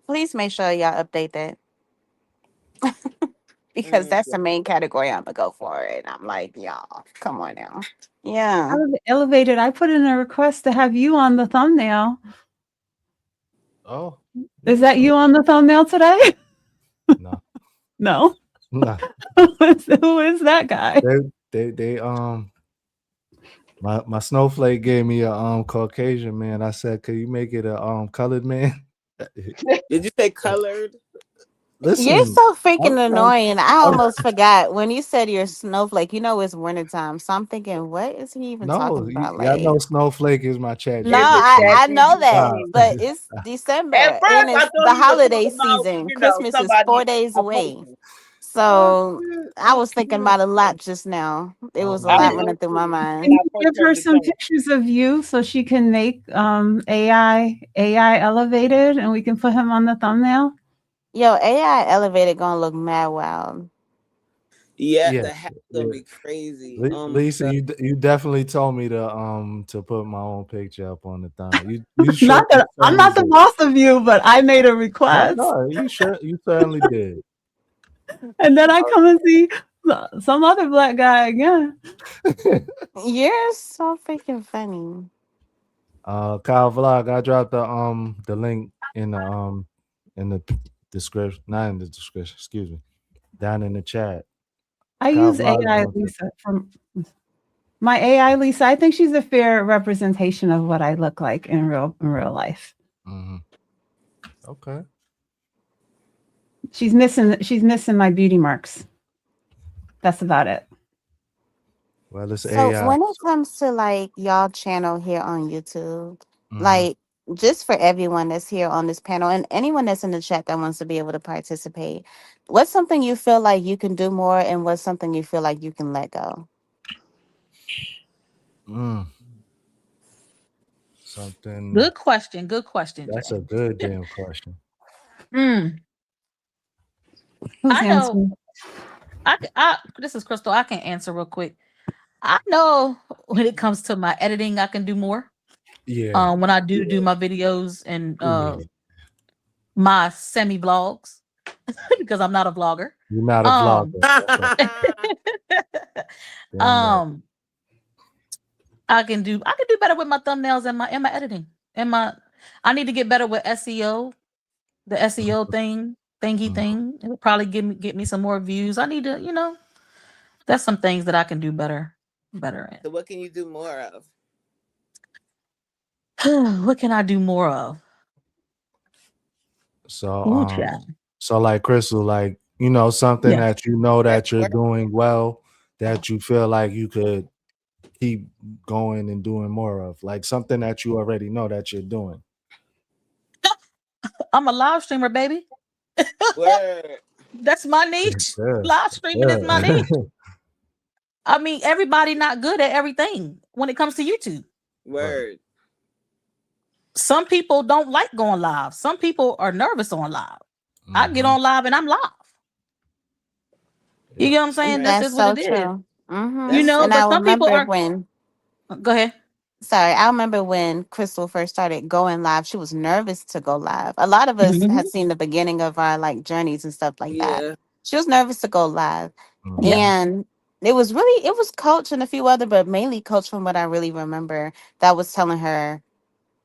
please make sure y'all update that because
Mm.
that's the main category I'm gonna go for it. I'm like, y'all, come on now. Yeah.
Elevated, I put in a request to have you on the thumbnail.
Oh,
Is
yeah,
that
sure.
you on the thumbnail today?
No,
No.
no.
Who is that guy?
They my snowflake gave me a Caucasian man. I said, could you make it a colored man?
Did you say colored?
You're
Listen,
so
I'm,
freaking
I'm,
annoying. I
I'm
almost forgot when you said you're snowflake. It's wintertime. So I'm thinking, what is he even talking
no,
about?
y'all
Like,
know snowflake is my chat
no,
Is it
GPT.
I
Chat
know that,
Nah,
GPT?
but it's
At
December and
first, I
it's
thought
the
he was talking
holiday
about,
season. Christmas is
somebody
4 days
I
away.
posted.
oh
So
shit,
I
oh
was thinking
shit,
about a lot just now. It
oh
was a
I
man.
lot
was
running through my
too
Can
when
mind.
I
you
first
give her
heard the
some
term.
pictures of you so she can make AI elevated and we can put him on the thumbnail?
Yo, AI elevated gonna look mad wild.
Yeah,
Yeah,
the hat's gonna
yeah.
be crazy. Oh my
Lisa,
god.
you definitely told me to put my own picture up on the thumb. You
Not
sure you
that I'm
certainly
not the
did.
boss of you, but I made a
No,
request.
no, you certainly did.
And then I come and see some other black guy again.
You're so freaking funny.
Kyle Vlog, I dropped the link in the description, not in the description, excuse me, down in the chat.
I
Kyle
use
Vlog is
AI
on there.
Lisa from my AI Lisa. I think she's a fair representation of what I look like in real life.
Mm-hmm. Okay.
She's missing my beauty marks. That's about it.
Well, it's
So
AI.
when it comes to like y'all channel here on YouTube,
Mm-hmm.
like just for everyone that's here on this panel and anyone that's in the chat that wants to be able to participate, what's something you feel like you can do more and what's something you feel like you can let go?
Mm. Something
Good question. Good question,
that's
Jay.
a good damn question.
Mm,
Who's
I know.
answering?
This is Crystal. I can answer real quick. I know when it comes to my editing, I can do more.
Yeah.
When I do my videos and
Yeah.
my semi vlogs, because I'm not a vlogger.
You're not a vlogger. That's right. Damn right.
I can do better with my thumbnails and my editing and I need to get better with SEO, the SEO thingy
Mhm.
thing. It would probably get me some more views. I need to, that's some things that I can do better at.
So what can you do more of?
What can I do more of?
So
Ooh, child.
so like Crystal, like something
Yeah.
that that you're
Work.
doing well, that you feel like you could keep going and doing more of, like something that you already know that you're doing.
I'm a live streamer, baby.
Word.
That's my niche.
Yeah.
Live streaming is my
Yeah.
niche. I mean, everybody not good at everything when it comes to YouTube.
Word.
Some people don't like going live. Some people are nervous on live. I get
Mhm.
on live and I'm live. You
Yeah.
get what I'm saying? That's
That's
just what
so
it is.
true.
That's so
And I
But some people
remember
are.
when,
Go ahead.
sorry, I remember when Crystal first started going live, she was nervous to go live. A lot of us
Mhm.
had seen the beginning of our like journeys and stuff like that.
yeah.
She was nervous to go live.
Mhm.
And it was Coach and a few other, but mainly Coach from what I really remember, that was telling her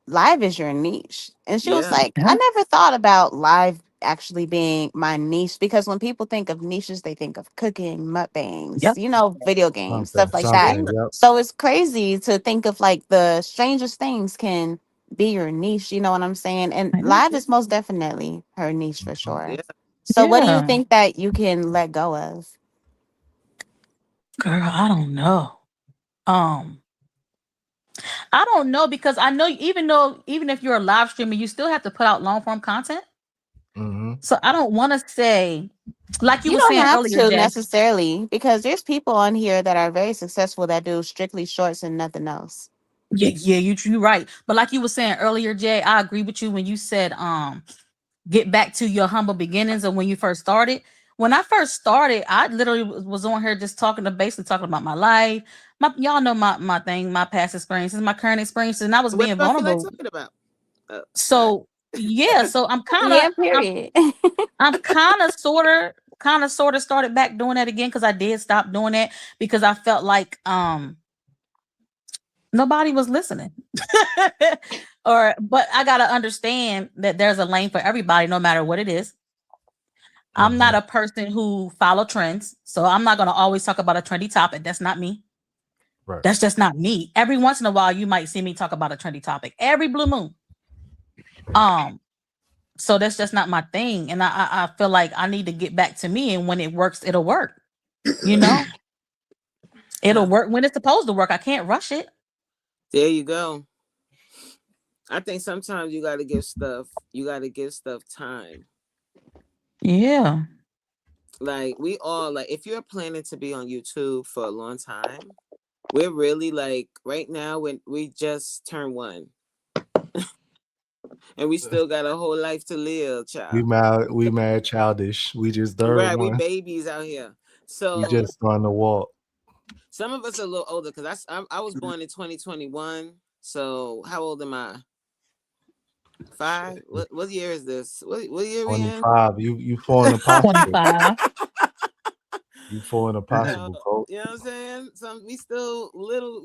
live is your niche. And she was
Yeah.
like,
Yeah.
I never thought about live actually being my niche, because when people think of niches, they think of cooking, mukbangs,
Yep.
video games, stuff like that.
Something. Yep.
So it's crazy to think of like the strangest things can be your niche. You know what I'm saying? And
I know.
live is most definitely her niche for sure.
Yeah.
So what do you
Yeah.
think that you can let go of?
Girl, I don't know. I don't know, because I know even if you're a live streamer, you still have to put out long form content.
Mhm.
So I don't want to say, like you
You
were
don't
saying
have
earlier,
to
Jay.
necessarily, because there's people on here that are very successful that do strictly shorts and nothing else.
Yeah, you're right. But like you were saying earlier, Jay, I agree with you when you said get back to your humble beginnings of when you first started. When I first started, I literally was on here just basically talking about my life. Y'all know my thing, my past experiences, my current experiences, and I was
What
being
do I feel like
vulnerable.
talking about? Sorry.
So yeah, so
Yeah, period.
I'm kind of sort of started back doing that again, because I did stop doing that because I felt like nobody was listening. But I gotta understand that there's a lane for everybody, no matter what it is. I'm not a person who follow trends, so I'm not gonna always talk about a trendy topic. That's not me.
Right.
That's just not me. Every once in a while, you might see me talk about a trendy topic. Every blue moon. So that's just not my thing, and I feel like I need to get back to me. And when it works, it'll work. It'll work when it's supposed to work. I can't rush it.
There you go. I think sometimes you gotta give stuff time.
Yeah.
Like we all, like, if you're planning to be on YouTube for a long time, we're really like right now when we just turned 1. And we still got a whole life to live, child.
We mad childish. We just third
Right, we
one.
babies out here.
We
So
just on the walk.
some of us are a little older, because I was born in 2021. So how old am I? 5? What year is this? What year we in?
25. You falling impossible.
25.
You falling impossible, coach.
You know what I'm saying? We still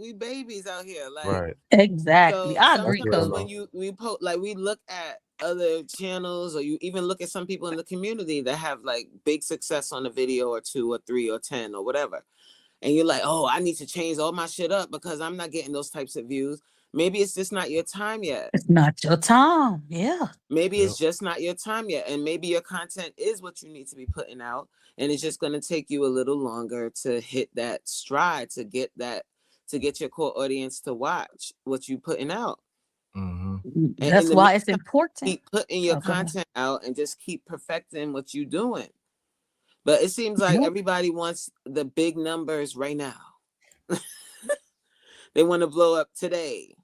we babies out here. Like,
Right.
Exactly.
so
I agree,
That's
sometimes
real,
Coach.
when we look at other channels, or you even look at some people in the community that have like big success on a video or 2 or 3 or 10 or whatever. And you're like, oh, I need to change all my shit up because I'm not getting those types of views. Maybe it's just not your time yet.
It's not your time. Yeah.
Maybe
Yep.
it's just not your time yet. And maybe your content is what you need to be putting out. And it's just going to take you a little longer to hit that stride, to get your core audience to watch what you're putting out.
Mhm.
And
That's
in the
why it's
meantime,
important.
keep putting your
Oh, go ahead.
content out and just keep perfecting what you're doing. But it seems like
Yep.
everybody wants the big numbers right now. They want to blow up today.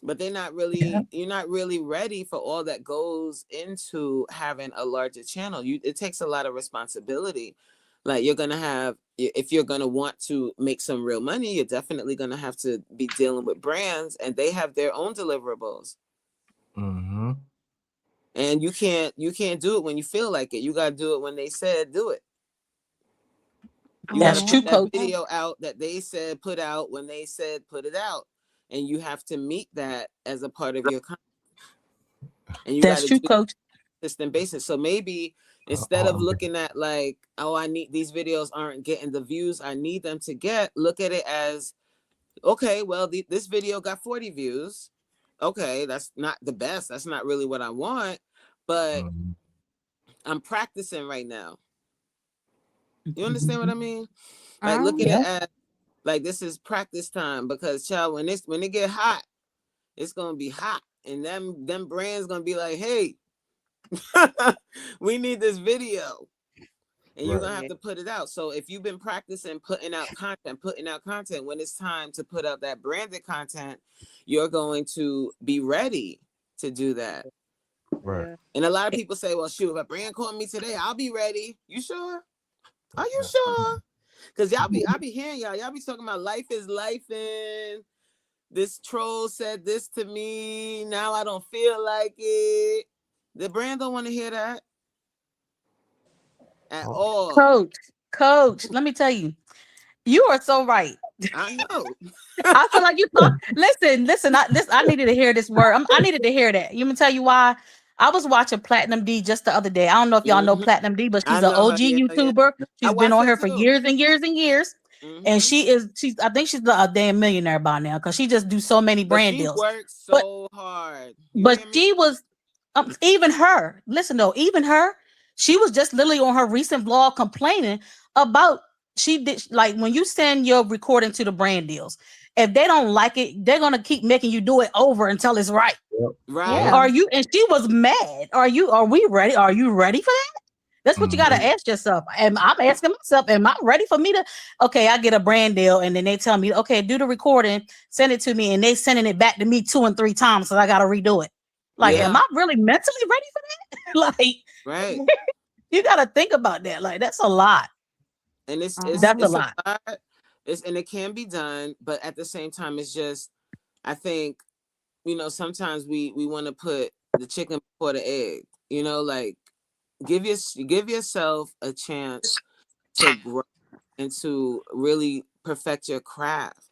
but they're not really, you're not really ready for all that goes into having a larger channel. It takes a lot of responsibility. Like you're going to have, if you're going to want to make some real money, you're definitely going to have to be dealing with brands, and they have their own deliverables.
Mm-hmm.
And you can't do it when you feel like it. You got to do it when they said do it. You
That's
gotta
true,
put that
coach.
video out that they said put out when they said put it out, and you have to meet that as a part of your content. And you
That's
got to
true,
do
coach.
consistent basis. So maybe instead of looking at like, oh, I need these videos aren't getting the views I need them to get, look at it as, okay, well, this video got 40 views. Okay, that's not the best. That's not really what I want, but I'm practicing right now. You understand what I mean? Like look at it as like this is practice time, because child, when it get hot, it's gonna be hot, and them brands gonna be like, hey, we need this video, and you're gonna have to put it out. So if you've been practicing putting out content, when it's time to put out that branded content, you're going to be ready to do that.
Right.
And a lot of people say, well, shoot, if a brand called me today, I'll be ready. You sure? Are you sure? Because I be hearing y'all be talking about life is life, and this troll said this to me. Now I don't feel like it. The brand don't want to hear that at all.
Coach, let me tell you, you are so right.
I know.
I feel like you thought. Listen. I needed to hear this word. I needed to hear that. You me tell you why. I was watching Platinum D just the other day. I don't know if y'all know Platinum D, but she's an OG YouTuber. She's been on here for years and years and years. And she's I think she's a damn millionaire by now, because she just do so many brand deals.
She works so hard.
But she was even her. Listen though, even her, she was just literally on her recent vlog complaining about she did, like, when you send your recording to the brand deals, if they don't like it, they're gonna keep making you do it over until it's right.
Right.
Yeah. Are you? And she was mad. Are we ready? Are you ready for that? That's what you got to ask yourself. And I'm asking myself, am I ready for me to, okay, I get a brand deal, and then they tell me, okay, do the recording, send it to me, and they sending it back to me 2 and 3 times, so I got to redo it. Like, am I really mentally ready for that? Like,
right.
You got to think about that. Like, that's a lot.
And it's
a lot.
And it can be done, but at the same time, it's just, I think, sometimes we want to put the chicken before the egg, like give yourself a chance to grow and to really perfect your craft.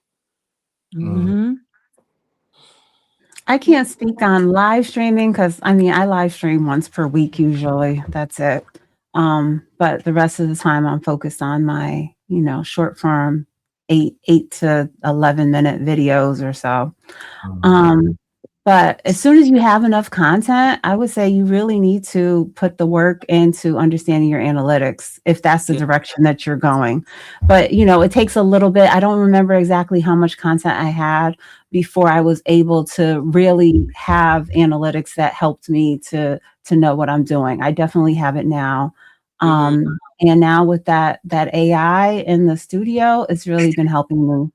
I can't speak on live streaming, because I live stream once per week usually. That's it. But the rest of the time I'm focused on my, short form 8 to 11 minute videos or so. But as soon as you have enough content, I would say you really need to put the work into understanding your analytics, if that's the direction that you're going. But, it takes a little bit. I don't remember exactly how much content I had before I was able to really have analytics that helped me to know what I'm doing. I definitely have it now. And now with that AI in the studio, it's really been helping me.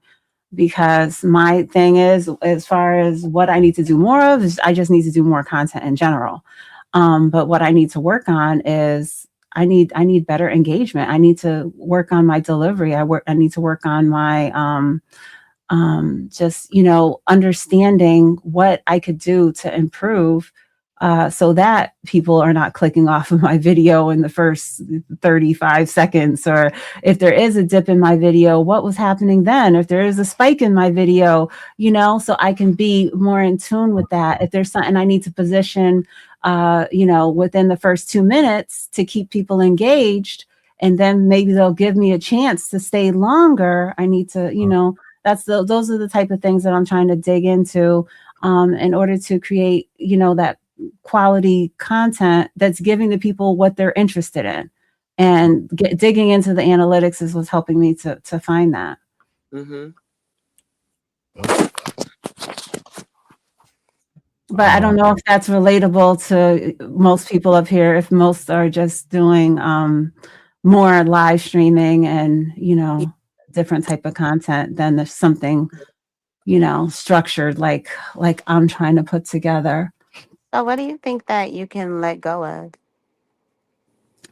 Because my thing is, as far as what I need to do more of, is I just need to do more content in general. But what I need to work on is I need better engagement. I need to work on my delivery. I need to work on my just understanding what I could do to improve, so that people are not clicking off of my video in the first 35 seconds. Or if there is a dip in my video, what was happening then? If there is a spike in my video, so I can be more in tune with that. If there's something I need to position, within the first 2 minutes to keep people engaged, and then maybe they'll give me a chance to stay longer. I need to, those are the type of things that I'm trying to dig into, in order to create, that quality content that's giving the people what they're interested in, and digging into the analytics is what's helping me to find that. But I don't know if that's relatable to most people up here, if most are just doing more live streaming and different type of content. Then there's something structured like I'm trying to put together.
So what do you think that you can let go of?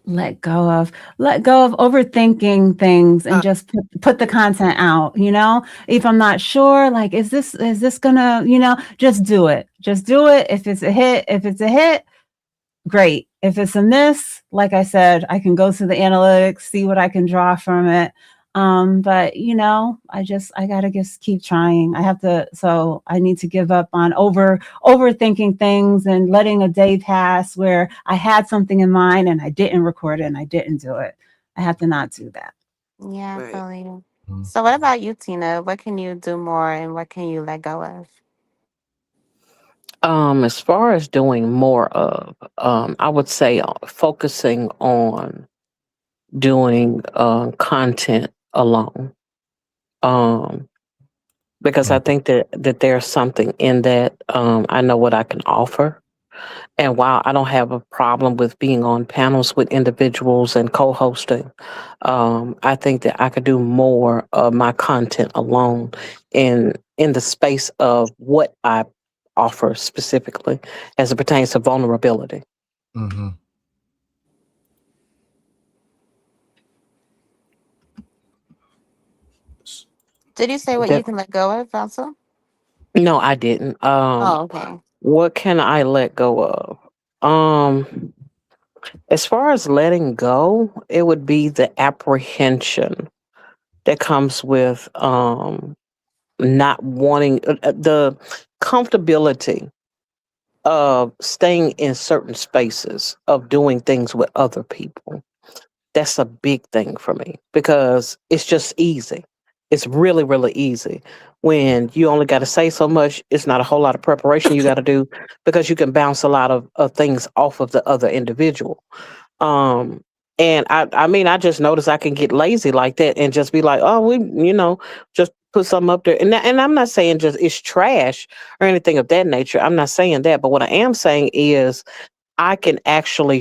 Let go of overthinking things and just put the content out. If I'm not sure, like, is this gonna, just do it. If it's a hit, great. If it's a miss, like I said, I can go to the analytics, see what I can draw from it. But I gotta just keep trying. So I need to give up on overthinking things and letting a day pass where I had something in mind and I didn't record it and I didn't do it. I have to not do that.
Yeah, I
Right.
feel you.
Mm.
So what about you, Tina? What can you do more and what can you let go of?
As far as doing more of, I would say focusing on doing content alone. Um, because I
Mm.
think that there's something in that. I know what I can offer. And while I don't have a problem with being on panels with individuals and co-hosting, I think that I could do more of my content alone in the space of what I offer specifically as it pertains to vulnerability.
Mm-hmm.
Did you say what you
That
can let go of also?
no, I didn't.
Oh, okay.
What can I let go of? As far as letting go, it would be the apprehension that comes with not wanting the comfortability of staying in certain spaces, of doing things with other people. That's a big thing for me because it's just easy. It's really, really easy when you only got to say so much. It's not a whole lot of preparation you got to do because you can bounce a lot of things off of the other individual. Um, and I mean, I just noticed I can get lazy like that and just be like, oh, just put something up there. And I'm not saying just it's trash or anything of that nature. I'm not saying that. But what I am saying is I can actually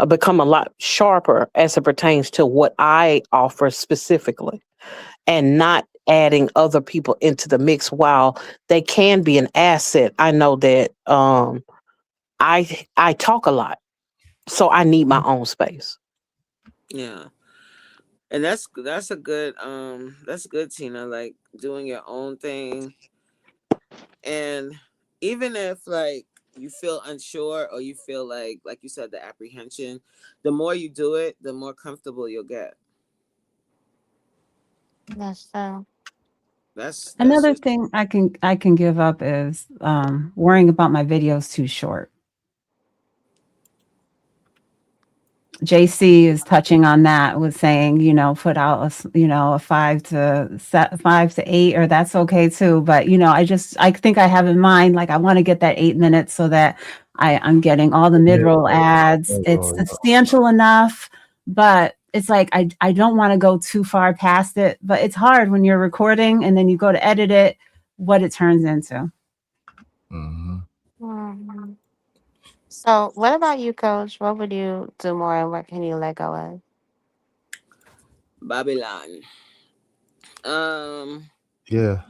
become a lot sharper as it pertains to what I offer specifically and not adding other people into the mix while they can be an asset. I know that I talk a lot. So I need my own space.
Yeah. And that's a good that's good, Tina, like doing your own thing. And even if like you feel unsure or you feel like you said, the apprehension, the more you do it, the more comfortable you'll get.
That's so.
That's
Another
just
thing I can give up is worrying about my videos too short. JC is touching on that with saying, put out a 5 to 8, or that's okay too. But I think I have in mind, like, I want to get that 8 minutes so that I'm getting all the
Yeah.
mid-roll ads. It's substantial enough, but it's like I don't want to go too far past it. But it's hard when you're recording and then you go to edit it, what it turns into.
Mm-hmm.
Mhm. So what about you, Coach? What would you do more and what can you let go of?
Babylon. Um
Yeah.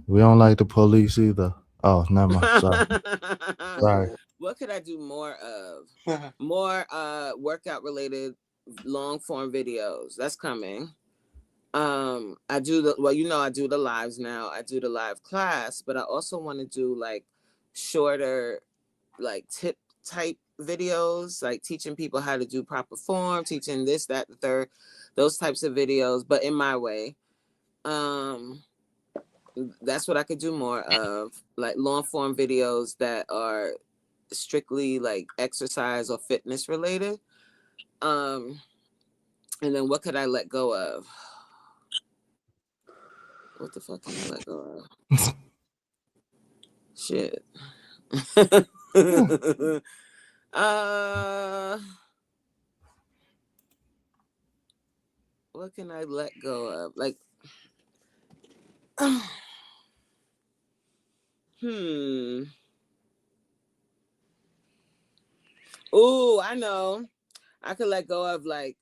We don't like the police either. Oh, never mind. Sorry. Sorry.
what could I do more of? More workout related long form videos. That's coming. I do I do the lives now. I do the live class, but I also want to do like shorter, like tip type videos, like teaching people how to do proper form, teaching this, that, the third, those types of videos, but in my way. That's what I could do more of, like long form videos that are strictly like exercise or fitness related. And then what could I let go of? What the fuck can I let go of? Shit. uh what can I let go of? Like Oh, I know. I could let go of like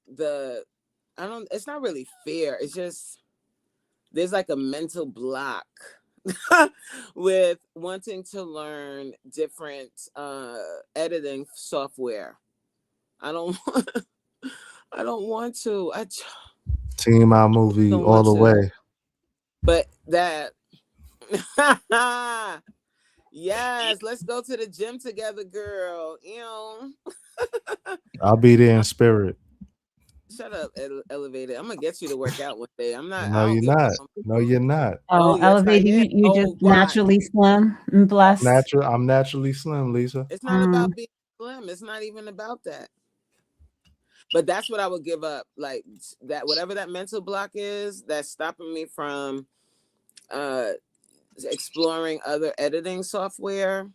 it's not really fear. It's just there's like a mental block with wanting to learn different editing software. I don't I don't want to.
Team iMovie
Don't
all
want
the
to.
way.
But that yes, let's go to the gym together, girl.
I'll be there in spirit.
Shut up, Elevated. I'm gonna get you to work out one day. I'm not.
No,
I don't
you're
give
not.
up on
No,
people.
you're not.
Oh,
Oh,
yes, I
Elevated,
am.
you
Oh,
just
why?
naturally slim and blessed.
I'm naturally slim, Lisa.
It's not about being slim. It's not even about that. But that's what I would give up. Like that, whatever that mental block is, that's stopping me from exploring other editing software.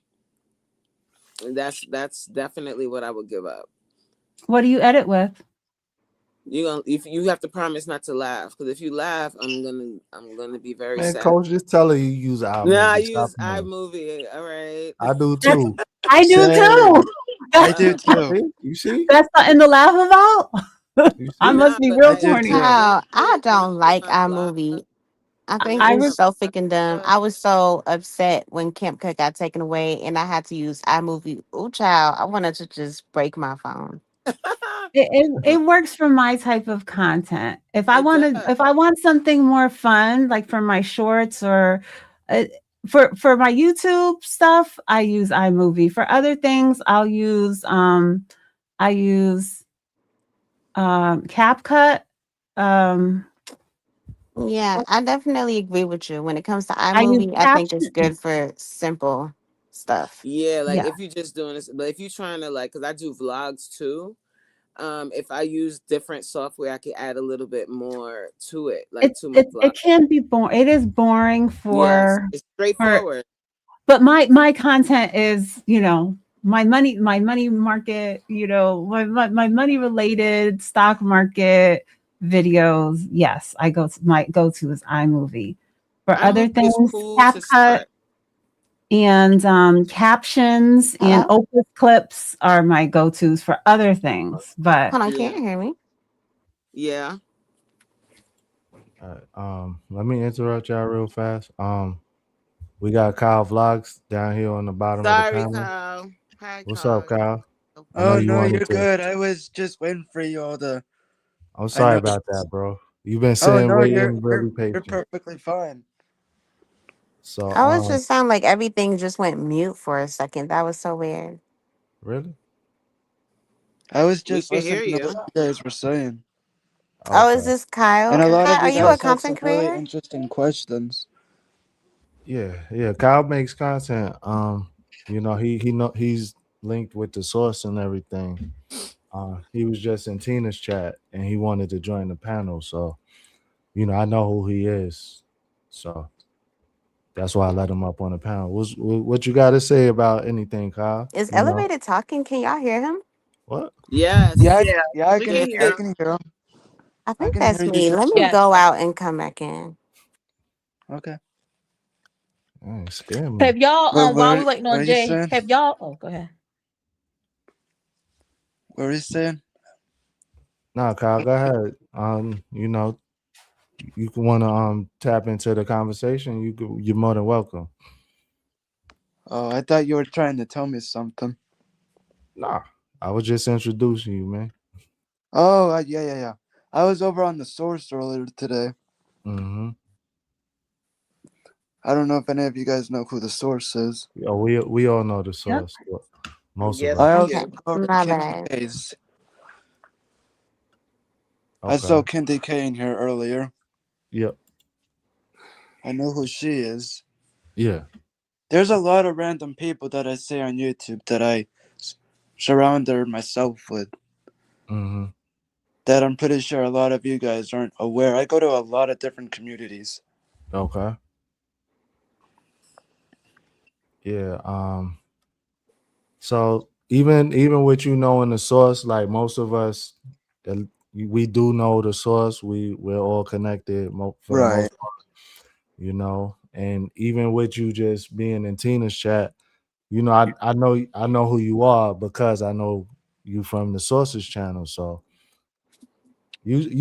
That's definitely what I would give up.
What do you edit with?
If you have to promise not to laugh, because if you laugh, I'm gonna be very
Man,
sad.
coach, just tell her you use iMovie.
Nah, I
Stop
use
playing.
iMovie. All right.
I do too.
I do
Same.
too.
I do too.
See? You see?
That's something to laugh about.
You
I
see?
must be
but
real
I do
corny.
too.
Wow, I
when
don't like
my block,
iMovie. I think
I
it's
was
so freaking dumb. I was so upset when Camp Cook got taken away and I had to use iMovie. Ooh, child, I wanted to just break my phone.
it works for my type of content. If I
It
want
does.
to, if I want something more fun, like for my shorts or for my YouTube stuff, I use iMovie. For other things, I use CapCut.
Yeah, I definitely agree with you. When it comes to
I use
iMovie, I think it's
Caption.
good for simple stuff.
Yeah, like
Yeah.
if you're just doing this, but if you're trying to because I do vlogs too. If I use different software, I can add a little bit more to it, like to my vlog.
It can be boring. It is boring
Yes,
for
it's straightforward.
but my content is, my money market, my money related stock market videos. Yes, my go-to is iMovie. For other
iMovie is
things,
cool to
CapCut
start.
and captions and
Hello?
Opus clips are my go-tos for other things. But
Hold on,
Yeah.
can't you hear me?
Yeah.
Let me interrupt y'all real fast. We got Kyle Vlogs down here on the bottom of the
Sorry,
panel.
Kyle. Hi,
What's
Kyle.
up, Kyle? I know
Oh
you
no,
wanted
you're
to.
good. I was just waiting for you all to.
I'm sorry
know.
about that, bro. You've been
Oh
sitting
no,
waiting
you're
really patient.
perfectly fine.
So
I was just sound like everything just went mute for a second. That was so weird.
really?
I was
We
just
can hear
listening to
you.
what you guys were saying,
Oh, is
Okay.
this Kyle?
and a lot of
Are
you
you a
guys had some
content
really
creator?
interesting questions.
Yeah. Kyle makes content. He's linked with the source and everything. He was just in Tina's chat and he wanted to join the panel. So, I know who he is. So that's why I let him up on the panel. What you got to say about anything, Kyle?
Is
You know?
Elevated talking? Can y'all hear him?
What?
Yes.
Yeah, I
we
can,
can hear
I can hear 'em.
I
I
think
can
that's
hear you
me.
just
Let me
fine.
Yeah.
go out and come back in.
Okay.
Dang, scare me.
Have y'all
What
while we
are
waiting on
you
Jay,
saying?
have y'all go ahead.
What are you saying?
No, Kyle, go ahead. You can want to tap into the conversation. You're more than welcome.
Oh, I thought you were trying to tell me something.
Nah, I was just introducing you, man.
Oh, yeah. I was over on the source earlier today.
Mm-hmm.
I don't know if any of you guys know who the source is.
Oh, we all know the source. Most
Yes,
of
I
us.
we
also
do.
go to
My
Candy
bad.
K's.
Okay.
I saw Candy K in here earlier.
Yep.
I know who she is.
Yeah.
There's a lot of random people that I see on YouTube that I surround myself with.
Mm-hmm.
That I'm pretty sure a lot of you guys aren't aware. I go to a lot of different communities.
Okay. Yeah. So even with knowing the source, like most of us, we do know the source. We're all connected for the most part, and even with you just being in Tina's chat, I know who you are because I know you from the sources channel. So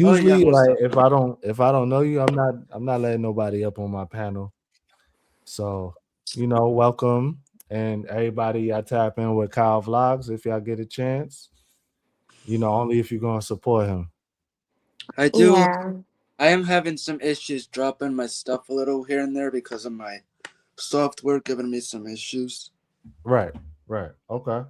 Oh yeah,
Usually,
most
like
definitely.
if I don't know you, I'm not letting nobody up on my panel. So, welcome, and everybody, I tap in with Kyle Vlogs if y'all get a chance. Only if you're gonna support him.
I do.
Yeah.
I am having some issues dropping my stuff a little here and there because of my software giving me some issues.
Right, right. Okay.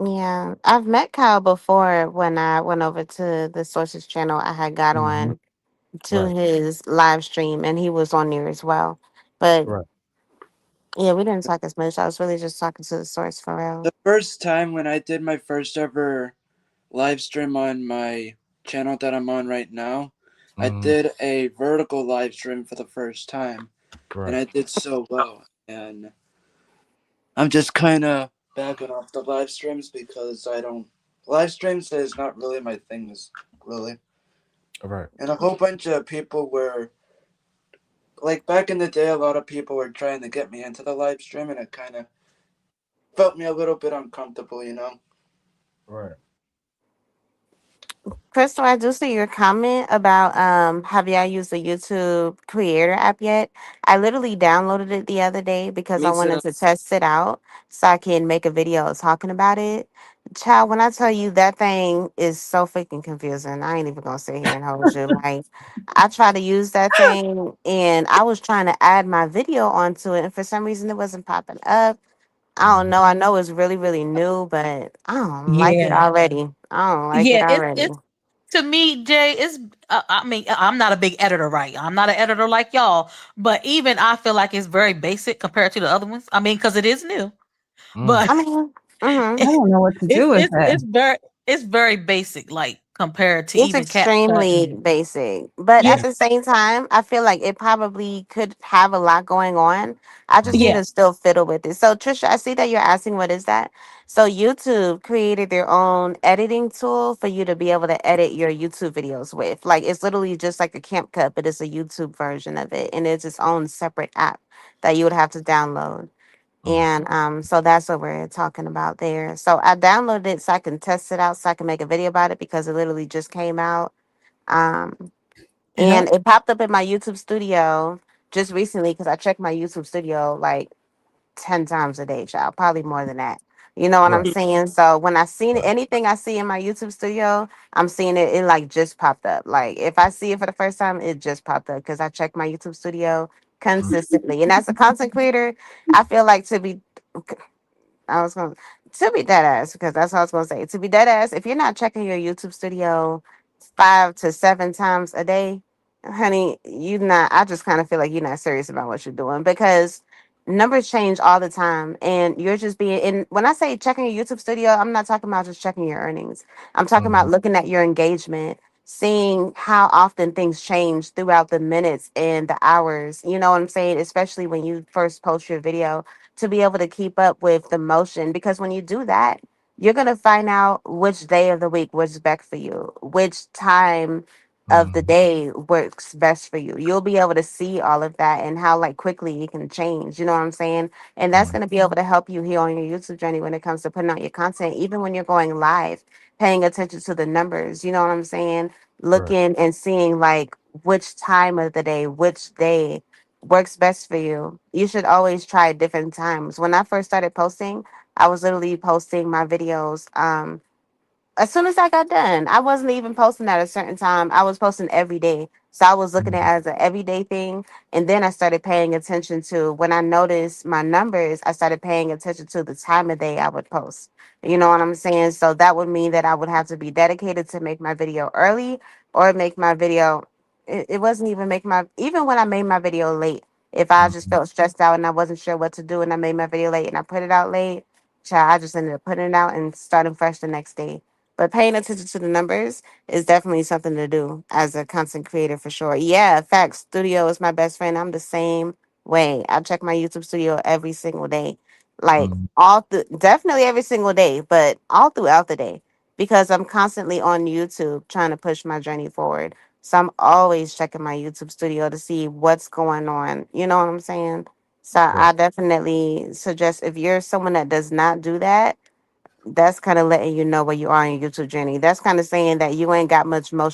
Yeah. I've met Kyle before when I went over to the Sources channel. I had got
Hmm.
on to
Right,
his live stream and he was on there as well. But
right.
yeah, we didn't talk as much. I was really just talking to the source for real.
The first time when I did my first ever live stream on my channel that I'm on right now, I
Hmm.
did a vertical live stream for the first time, and
Right.
I did so well. And I'm just kind of backing off the live streams because I don't. Live streams is not really my thing, is really.
Right.
And a whole bunch of people were like back in the day. A lot of people were trying to get me into the live stream, and it kind of felt me a little bit uncomfortable, you know.
Right.
Crystal, I do see your comment about have y'all used the YouTube Creator app yet? I literally downloaded it the other day because I
Me too.
wanted to test it out so I can make a video talking about it. Child, when I tell you that thing is so freaking confusing, I ain't even gonna sit here and hold you. Like, I tried to use that thing and I was trying to add my video onto it, and for some reason it wasn't popping up. I don't
Mhm.
know. I know it's really, really new, but I don't like it
Yeah.
already. I don't like it
Yeah,
already.
it's to me, Jay, it's I mean, I'm not a big editor, right? I'm not an editor like y'all, but even I feel like it's very basic compared to the other ones. I mean, because it is new,
Mm.
but
I mean,
I don't know what to do with it.
it's very basic, like compared to
it's
even CapCut.
extremely basic, but
Yeah,
at the same time, I feel like it probably could have a lot going on. I just need
Mhm.
yeah,
to still fiddle with it. So, Trisha, I see that you're asking what is that? So, YouTube created their own editing tool for you to be able to edit your YouTube videos with. Like, it's literally just like a CapCut, but it's a YouTube version of it, and it's its own separate app that you would have to download.
Mm.
And so that's what we're talking about there. So I downloaded it so I can test it out, so I can make a video about it because it literally just came out. Um,
yeah.
and it popped up in my YouTube studio just recently because I check my YouTube studio like 10 times a day, child, probably more than that. You know what I'm
Right.
saying? So when I seen it,
Right.
anything I see in my YouTube studio, I'm seeing it, it like just popped up. Like if I see it for the first time, it just popped up because I check my YouTube studio
Mm.
consistently. And as a content creator, I feel like I was going to be dead ass because that's what I was going to say. To be dead ass, if you're not checking your YouTube studio 5 to 7 times a day, honey, you not. I just kind of feel like you're not serious about what you're doing because numbers change all the time, and you're just being. And when I say checking your YouTube studio, I'm not talking about just checking your earnings. I'm talking about
Mhm.
looking at your engagement. Seeing how often things change throughout the minutes and the hours, you know what I'm saying? Especially when you first post your video, to be able to keep up with the motion, because when you do that, you're going to find out which day of the week works best for you, which time of the
Mhm.
day works best for you. You'll be able to see all of that and how like quickly it can change, you know what I'm saying? And that's
Right.
going to be able to help you here on your YouTube journey when it comes to putting out your content, even when you're going live, paying attention to the numbers, you know what I'm saying?
Right.
Looking and seeing like which time of the day, which day works best for you. You should always try different times. When I first started posting, I was literally posting my videos as soon as I got done. I wasn't even posting at a certain time. I was posting every day. So I was looking at
Mhm.
it as an everyday thing. And then I started paying attention to, when I noticed my numbers, I started paying attention to the time of day I would post. You know what I'm saying? So that would mean that I would have to be dedicated to make my video early or make my video. It wasn't even make my, even when I made my video late, if I just
Mhm.
felt stressed out and I wasn't sure what to do and I made my video late and I put it out late, child, I just ended up putting it out and starting fresh the next day. But paying attention to the numbers is definitely something to do as a content creator for sure. Yeah, facts. Studio is my best friend. I'm the same way. I check my YouTube studio every single day. Like
Mhm.
definitely every single day, but all throughout the day because I'm constantly on YouTube trying to push my journey forward. So I'm always checking my YouTube studio to see what's going on. You know what I'm saying? So
Right.
I definitely suggest, if you're someone that does not do that, that's kind of letting you know where you are in your YouTube journey. That's kind of saying that you ain't got much motion